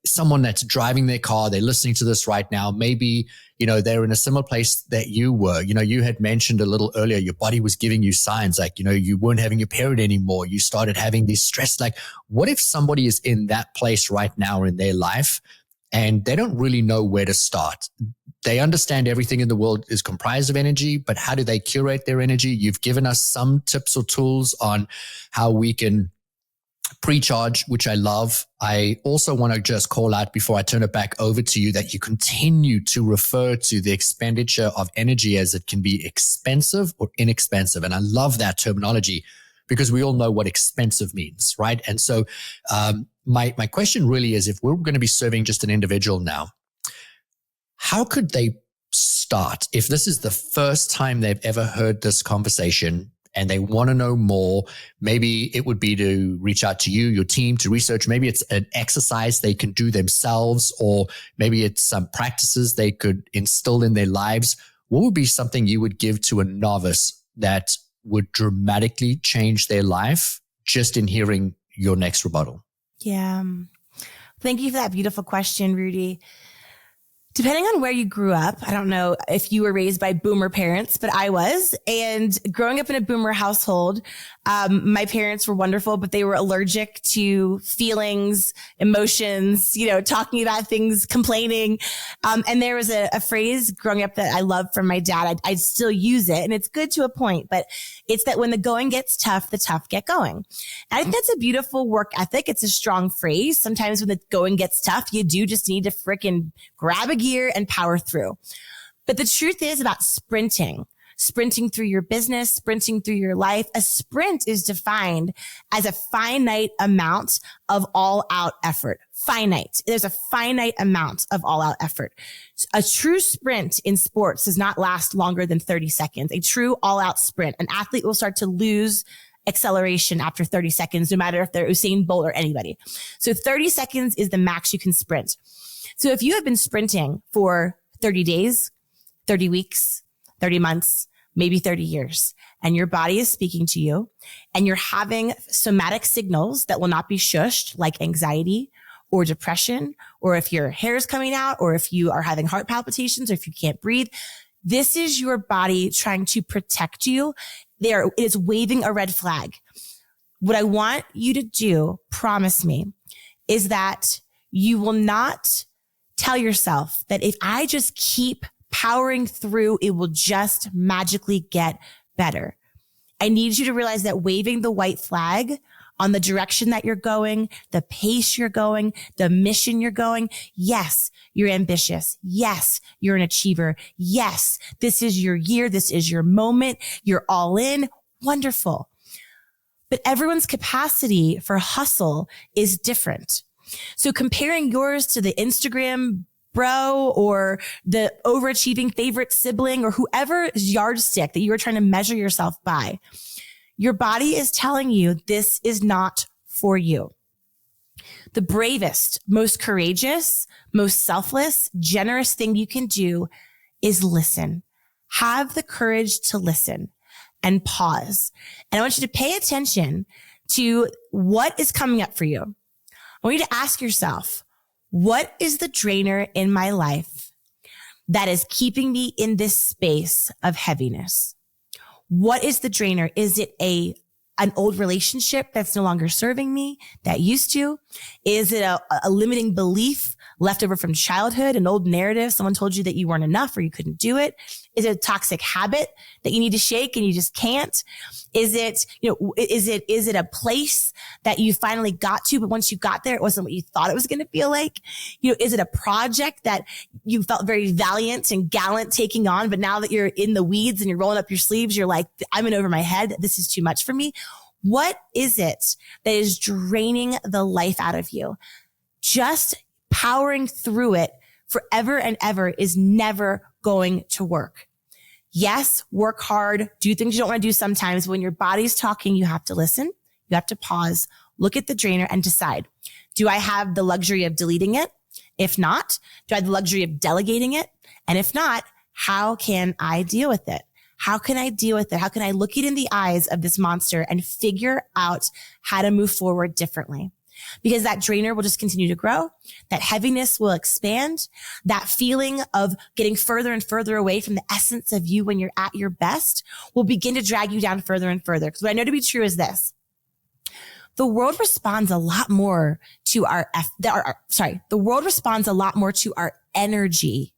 someone that's driving their car, they're listening to this right now, maybe, they're in a similar place that you were. You had mentioned a little earlier, your body was giving you signs like, you weren't having your period anymore. You started having these stress. Like, what if somebody is in that place right now in their life and they don't really know where to start? They understand everything in the world is comprised of energy, but how do they curate their energy? You've given us some tips or tools on how we can pre-charge, which I love. I also want to just call out before I turn it back over to you that you continue to refer to the expenditure of energy as it can be expensive or inexpensive. And I love that terminology because we all know what expensive means, right? And so my question really is, if we're going to be serving just an individual now, how could they start if this is the first time they've ever heard this conversation and they want to know more? Maybe it would be to reach out to you, your team, to research. Maybe it's an exercise they can do themselves, or maybe it's some practices they could instill in their lives. What would be something you would give to a novice that would dramatically change their life just in hearing your next rebuttal? Yeah. Thank you for that beautiful question, Rudy. Depending on where you grew up, I don't know if you were raised by boomer parents, but I was. And growing up in a boomer household, my parents were wonderful, but they were allergic to feelings, emotions, talking about things, complaining. And there was a phrase growing up that I loved from my dad. I still use it, and it's good to a point, but it's that when the going gets tough, the tough get going. And I think that's a beautiful work ethic. It's a strong phrase. Sometimes when the going gets tough, you do just need to frickin' grab a gear and power through. But the truth is about sprinting through your business, sprinting through your life. A sprint is defined as a finite amount of all out effort. Finite. There's a finite amount of all out effort. A true sprint in sports does not last longer than 30 seconds. A true all out sprint. An athlete will start to lose acceleration after 30 seconds, no matter if they're Usain Bolt or anybody. So 30 seconds is the max you can sprint. So if you have been sprinting for 30 days, 30 weeks, 30 months, maybe 30 years, and your body is speaking to you and you're having somatic signals that will not be shushed, like anxiety or depression, or if your hair is coming out, or if you are having heart palpitations, or if you can't breathe, this is your body trying to protect you. It is waving a red flag. What I want you to do, promise me, is that you will not tell yourself that if I just keep powering through, it will just magically get better. I need you to realize that waving the white flag on the direction that you're going, the pace you're going, the mission you're going. Yes, you're ambitious. Yes, you're an achiever. Yes, this is your year. This is your moment. You're all in. Wonderful. But everyone's capacity for hustle is different. So comparing yours to the Instagram bro or the overachieving favorite sibling or whoever's yardstick that you are trying to measure yourself by, your body is telling you this is not for you. The bravest, most courageous, most selfless, generous thing you can do is listen. Have the courage to listen and pause. And I want you to pay attention to what is coming up for you. I want you to ask yourself, what is the drainer in my life that is keeping me in this space of heaviness? What is the drainer? Is it an old relationship that's no longer serving me that used to? Is it a limiting belief left over from childhood, an old narrative? Someone told you that you weren't enough or you couldn't do it. Is it a toxic habit that you need to shake and you just can't? Is it a place that you finally got to, but once you got there, it wasn't what you thought it was going to feel like? Is it a project that you felt very valiant and gallant taking on, but now that you're in the weeds and you're rolling up your sleeves, you're like, I'm in over my head. This is too much for me. What is it that is draining the life out of you? Just powering through it forever and ever is never going to work. Yes, work hard, do things you don't want to do sometimes. When your body's talking, you have to listen. You have to pause, look at the drainer and decide, do I have the luxury of deleting it? If not, do I have the luxury of delegating it? And if not, how can I deal with it? How can I deal with it? How can I look it in the eyes of this monster and figure out how to move forward differently? Because that drainer will just continue to grow. That heaviness will expand. That feeling of getting further and further away from the essence of you when you're at your best will begin to drag you down further and further. Because what I know to be true is this. The world responds a lot more to the world responds a lot more to our energy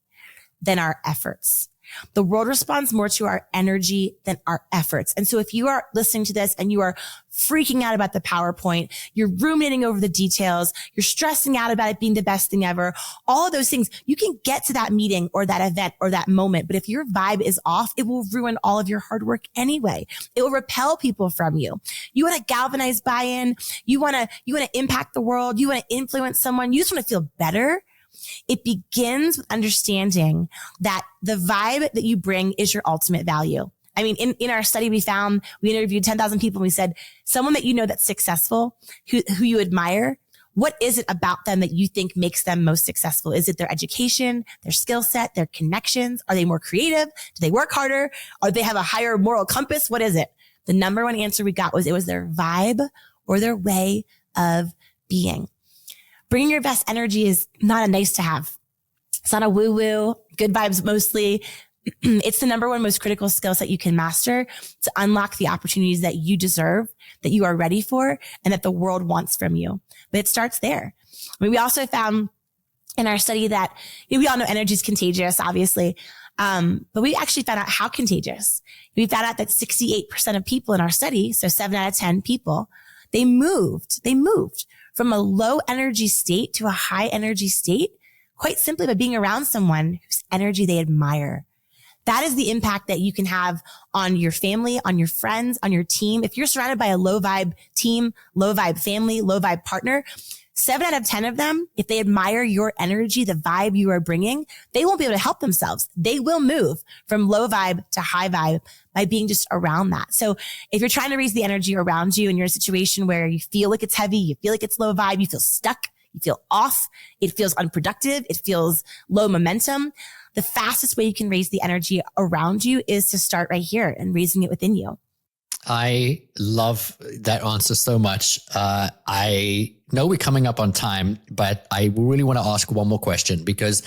than our efforts. The world responds more to our energy than our efforts. And so if you are listening to this and you are freaking out about the PowerPoint, you're ruminating over the details, you're stressing out about it being the best thing ever, all of those things, you can get to that meeting or that event or that moment. But if your vibe is off, it will ruin all of your hard work anyway. It will repel people from you. You want to galvanize buy-in. You want to impact the world. You want to influence someone. You just want to feel better. It begins with understanding that the vibe that you bring is your ultimate value. I mean, in our study, we interviewed 10,000 people and we said, someone that you know that's successful, who you admire, what is it about them that you think makes them most successful? Is it their education, their skill set, their connections? Are they more creative? Do they work harder? Or do they have a higher moral compass? What is it? The number one answer we got was it was their vibe or their way of being. Bringing your best energy is not a nice to have. It's not a woo-woo, good vibes mostly. It's the number one most critical skill set you can master to unlock the opportunities that you deserve, that you are ready for, and that the world wants from you. But it starts there. I mean, we also found in our study that we all know energy is contagious, obviously. But we actually found out how contagious. We found out that 68% of people in our study, so 7 out of 10 people, they moved from a low energy state to a high energy state quite simply by being around someone whose energy they admire. That is the impact that you can have on your family, on your friends, on your team. If you're surrounded by a low vibe team, low vibe family, low vibe partner, 7 out of 10 of them, if they admire your energy, the vibe you are bringing, they won't be able to help themselves. They will move from low vibe to high vibe by being just around that. So if you're trying to raise the energy around you and you're in a situation where you feel like it's heavy, you feel like it's low vibe, you feel stuck, you feel off, it feels unproductive, it feels low momentum, the fastest way you can raise the energy around you is to start right here and raising it within you. I love that answer so much. I know we're coming up on time, but I really want to ask one more question because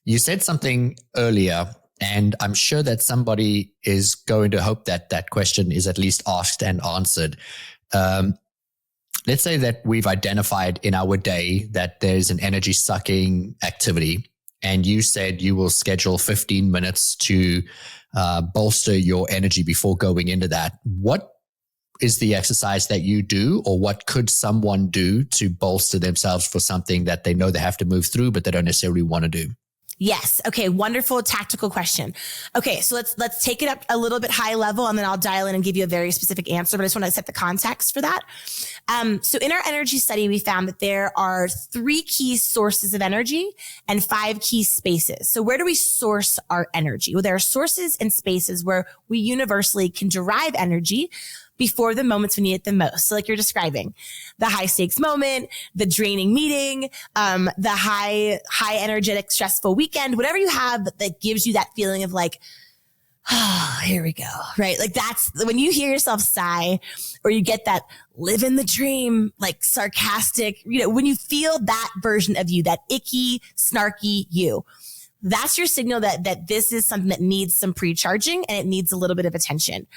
you said something earlier, and I'm sure that somebody is going to hope that that question is at least asked and answered. Let's say that we've identified in our day that there's an energy sucking activity, and you said you will schedule 15 minutes to bolster your energy before going into that. What is the exercise that you do, or what could someone do to bolster themselves for something that they know they have to move through, but they don't necessarily want to do? Yes. Okay. Wonderful tactical question. Okay. So let's take it up a little bit high level, and then I'll dial in and give you a very specific answer, but I just want to set the context for that. So in our energy study, we found that there are 3 key sources of energy and 5 key spaces. So where do we source our energy? Well, there are sources and spaces where we universally can derive energy before the moments we need it the most. So like you're describing, the high stakes moment, the draining meeting, the high energetic, stressful weekend, whatever you have that gives you that feeling of like, oh, here we go, right? Like that's when you hear yourself sigh, or you get that live in the dream, like sarcastic, when you feel that version of you, that icky, snarky you, that's your signal that this is something that needs some pre-charging and it needs a little bit of attention.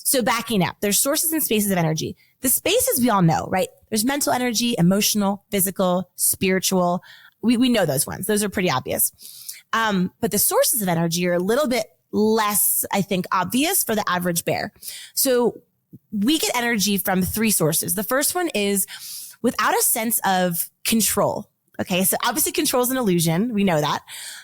So backing up, there's sources and spaces of energy. The spaces we all know, right? There's mental energy, emotional, physical, spiritual. We know those ones. Those are pretty obvious. But the sources of energy are a little bit less, I think, obvious for the average bear. So we get energy from 3 sources. The first one is without a sense of control. Okay. So obviously control is an illusion. We know that.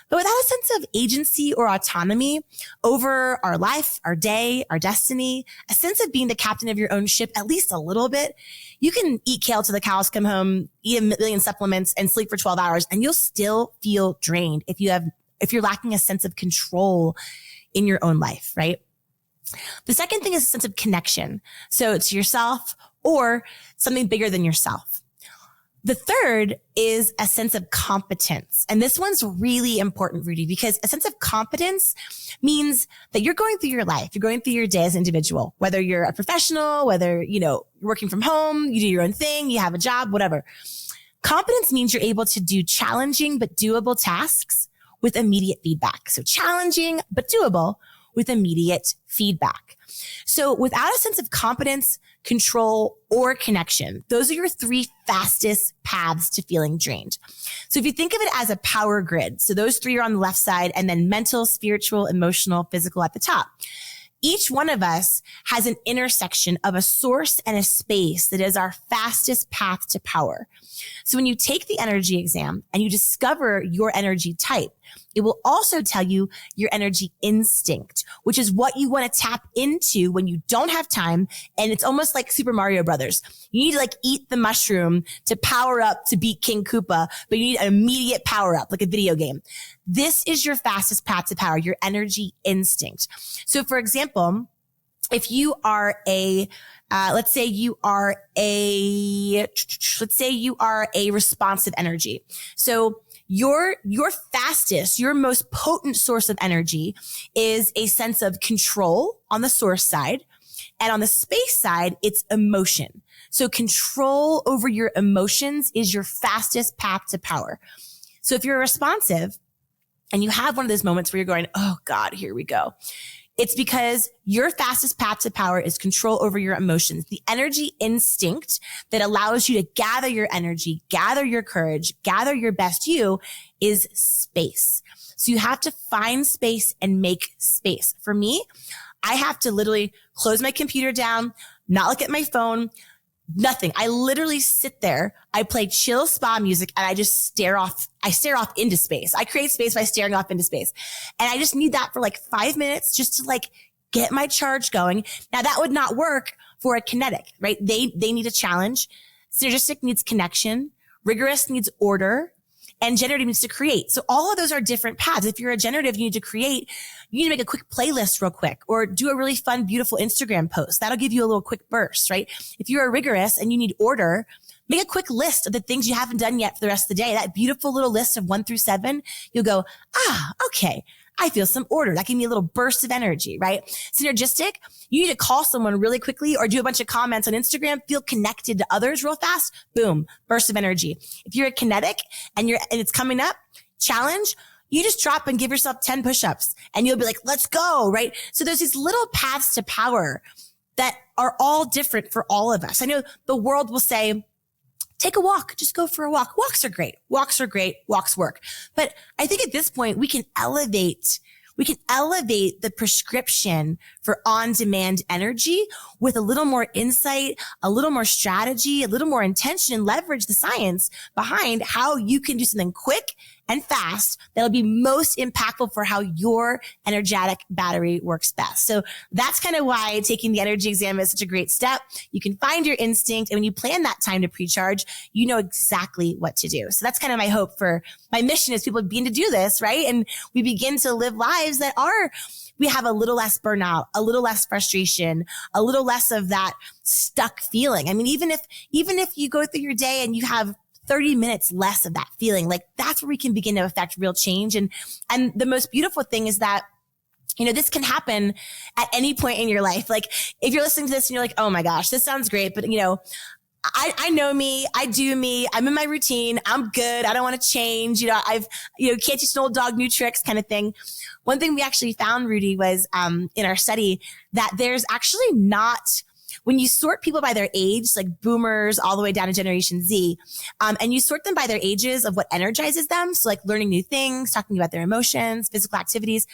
But without a sense of agency or autonomy over our life, our day, our destiny, a sense of being the captain of your own ship, at least a little bit, you can eat kale till the cows come home, eat a million supplements and sleep for 12 hours, and you'll still feel drained if you're lacking a sense of control in your own life, right? The second thing is a sense of connection. So to yourself or something bigger than yourself. The third is a sense of competence. And this one's really important, Rudy, because a sense of competence means that you're going through your life. You're going through your day as an individual, whether you're a professional, whether, you're working from home, you do your own thing, you have a job, whatever. Competence means you're able to do challenging but doable tasks with immediate feedback. So challenging but doable with immediate feedback. So without a sense of competence, control, or connection, those are your 3 fastest paths to feeling drained. So if you think of it as a power grid, so those 3 are on the left side, and then mental, spiritual, emotional, physical at the top. Each one of us has an intersection of a source and a space that is our fastest path to power. So when you take the energy exam and you discover your energy type, it will also tell you your energy instinct, which is what you want to tap into when you don't have time. And it's almost like Super Mario Brothers. You need to eat the mushroom to power up to beat King Koopa, but you need an immediate power up, like a video game. This is your fastest path to power, your energy instinct. So for example, if you are let's say you are a responsive energy. So your fastest, your most potent source of energy is a sense of control on the source side. And on the space side, it's emotion. So control over your emotions is your fastest path to power. So if you're responsive and you have one of those moments where you're going, oh God, here we go. It's because your fastest path to power is control over your emotions. The energy instinct that allows you to gather your energy, gather your courage, gather your best you is space. So you have to find space and make space. For me, I have to literally close my computer down, not look at my phone, Nothing. I literally sit there. I play chill spa music and I just stare off. I stare off into space. I create space by staring off into space. And I just need that for like 5 minutes just to like get my charge going. Now that would not work for a kinetic, right? They need a challenge. Synergistic needs connection. Rigorous needs order. And generative needs to create. So all of those are different paths. If you're a generative, you need to create. You need to make a quick playlist real quick or do a really fun, beautiful Instagram post. That'll give you a little quick burst, right? If you're a rigorous and you need order, make a quick list of the things you haven't done yet for the rest of the day. That beautiful little list of 1 through 7, you'll go, okay, I feel some order. That gave me a little burst of energy, right? Synergistic, you need to call someone really quickly or do a bunch of comments on Instagram, feel connected to others real fast. Boom, burst of energy. If you're a kinetic and it's coming up, challenge, you just drop and give yourself 10 push-ups and you'll be like, let's go, right? So there's these little paths to power that are all different for all of us. I know the world will say, take a walk. Just go for a walk. Walks are great. Walks are great. Walks work. But I think at this point, we can elevate the prescription for on-demand energy with a little more insight, a little more strategy, a little more intention, and leverage the science behind how you can do something quick and fast that'll be most impactful for how your energetic battery works best. So that's kind of why taking the energy exam is such a great step. You can find your instinct, and when you plan that time to pre-charge, you know exactly what to do. So that's kind of my hope for my mission is people begin to do this, right? And we begin to live lives that we have a little less burnout, a little less frustration, a little less of that stuck feeling. I mean, even if you go through your day and you have 30 minutes less of that feeling, like that's where we can begin to affect real change. And the most beautiful thing is that, you know, this can happen at any point in your life. Like if you're listening to this and you're like, oh my gosh, this sounds great. But you know, I know me, I do me, I'm in my routine, I'm good, I don't want to change. You know, can't teach an old dog new tricks kind of thing. One thing we actually found, Rudy, was in our study that there's actually not, when you sort people by their age, like boomers all the way down to Generation Z, and you sort them by their ages of what energizes them, so like learning new things, talking about their emotions, physical activities,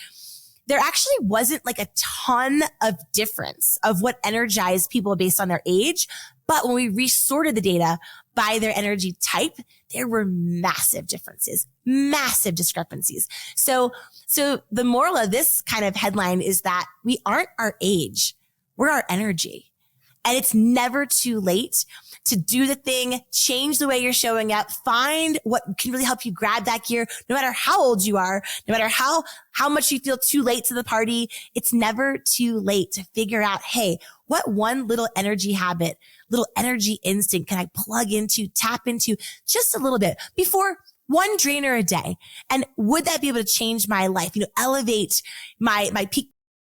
there actually wasn't like a ton of difference of what energized people based on their age. But when we resorted the data by their energy type, there were massive differences, massive discrepancies. So the moral of this kind of headline is that we aren't our age, we're our energy. And it's never too late to do the thing, change the way you're showing up, find what can really help you grab that gear, no matter how old you are, no matter how much you feel too late to the party. It's never too late to figure out, hey, what one little energy habit, little energy instinct can I plug into, tap into just a little bit before one drainer a day? And would that be able to change my life? You know, elevate my peak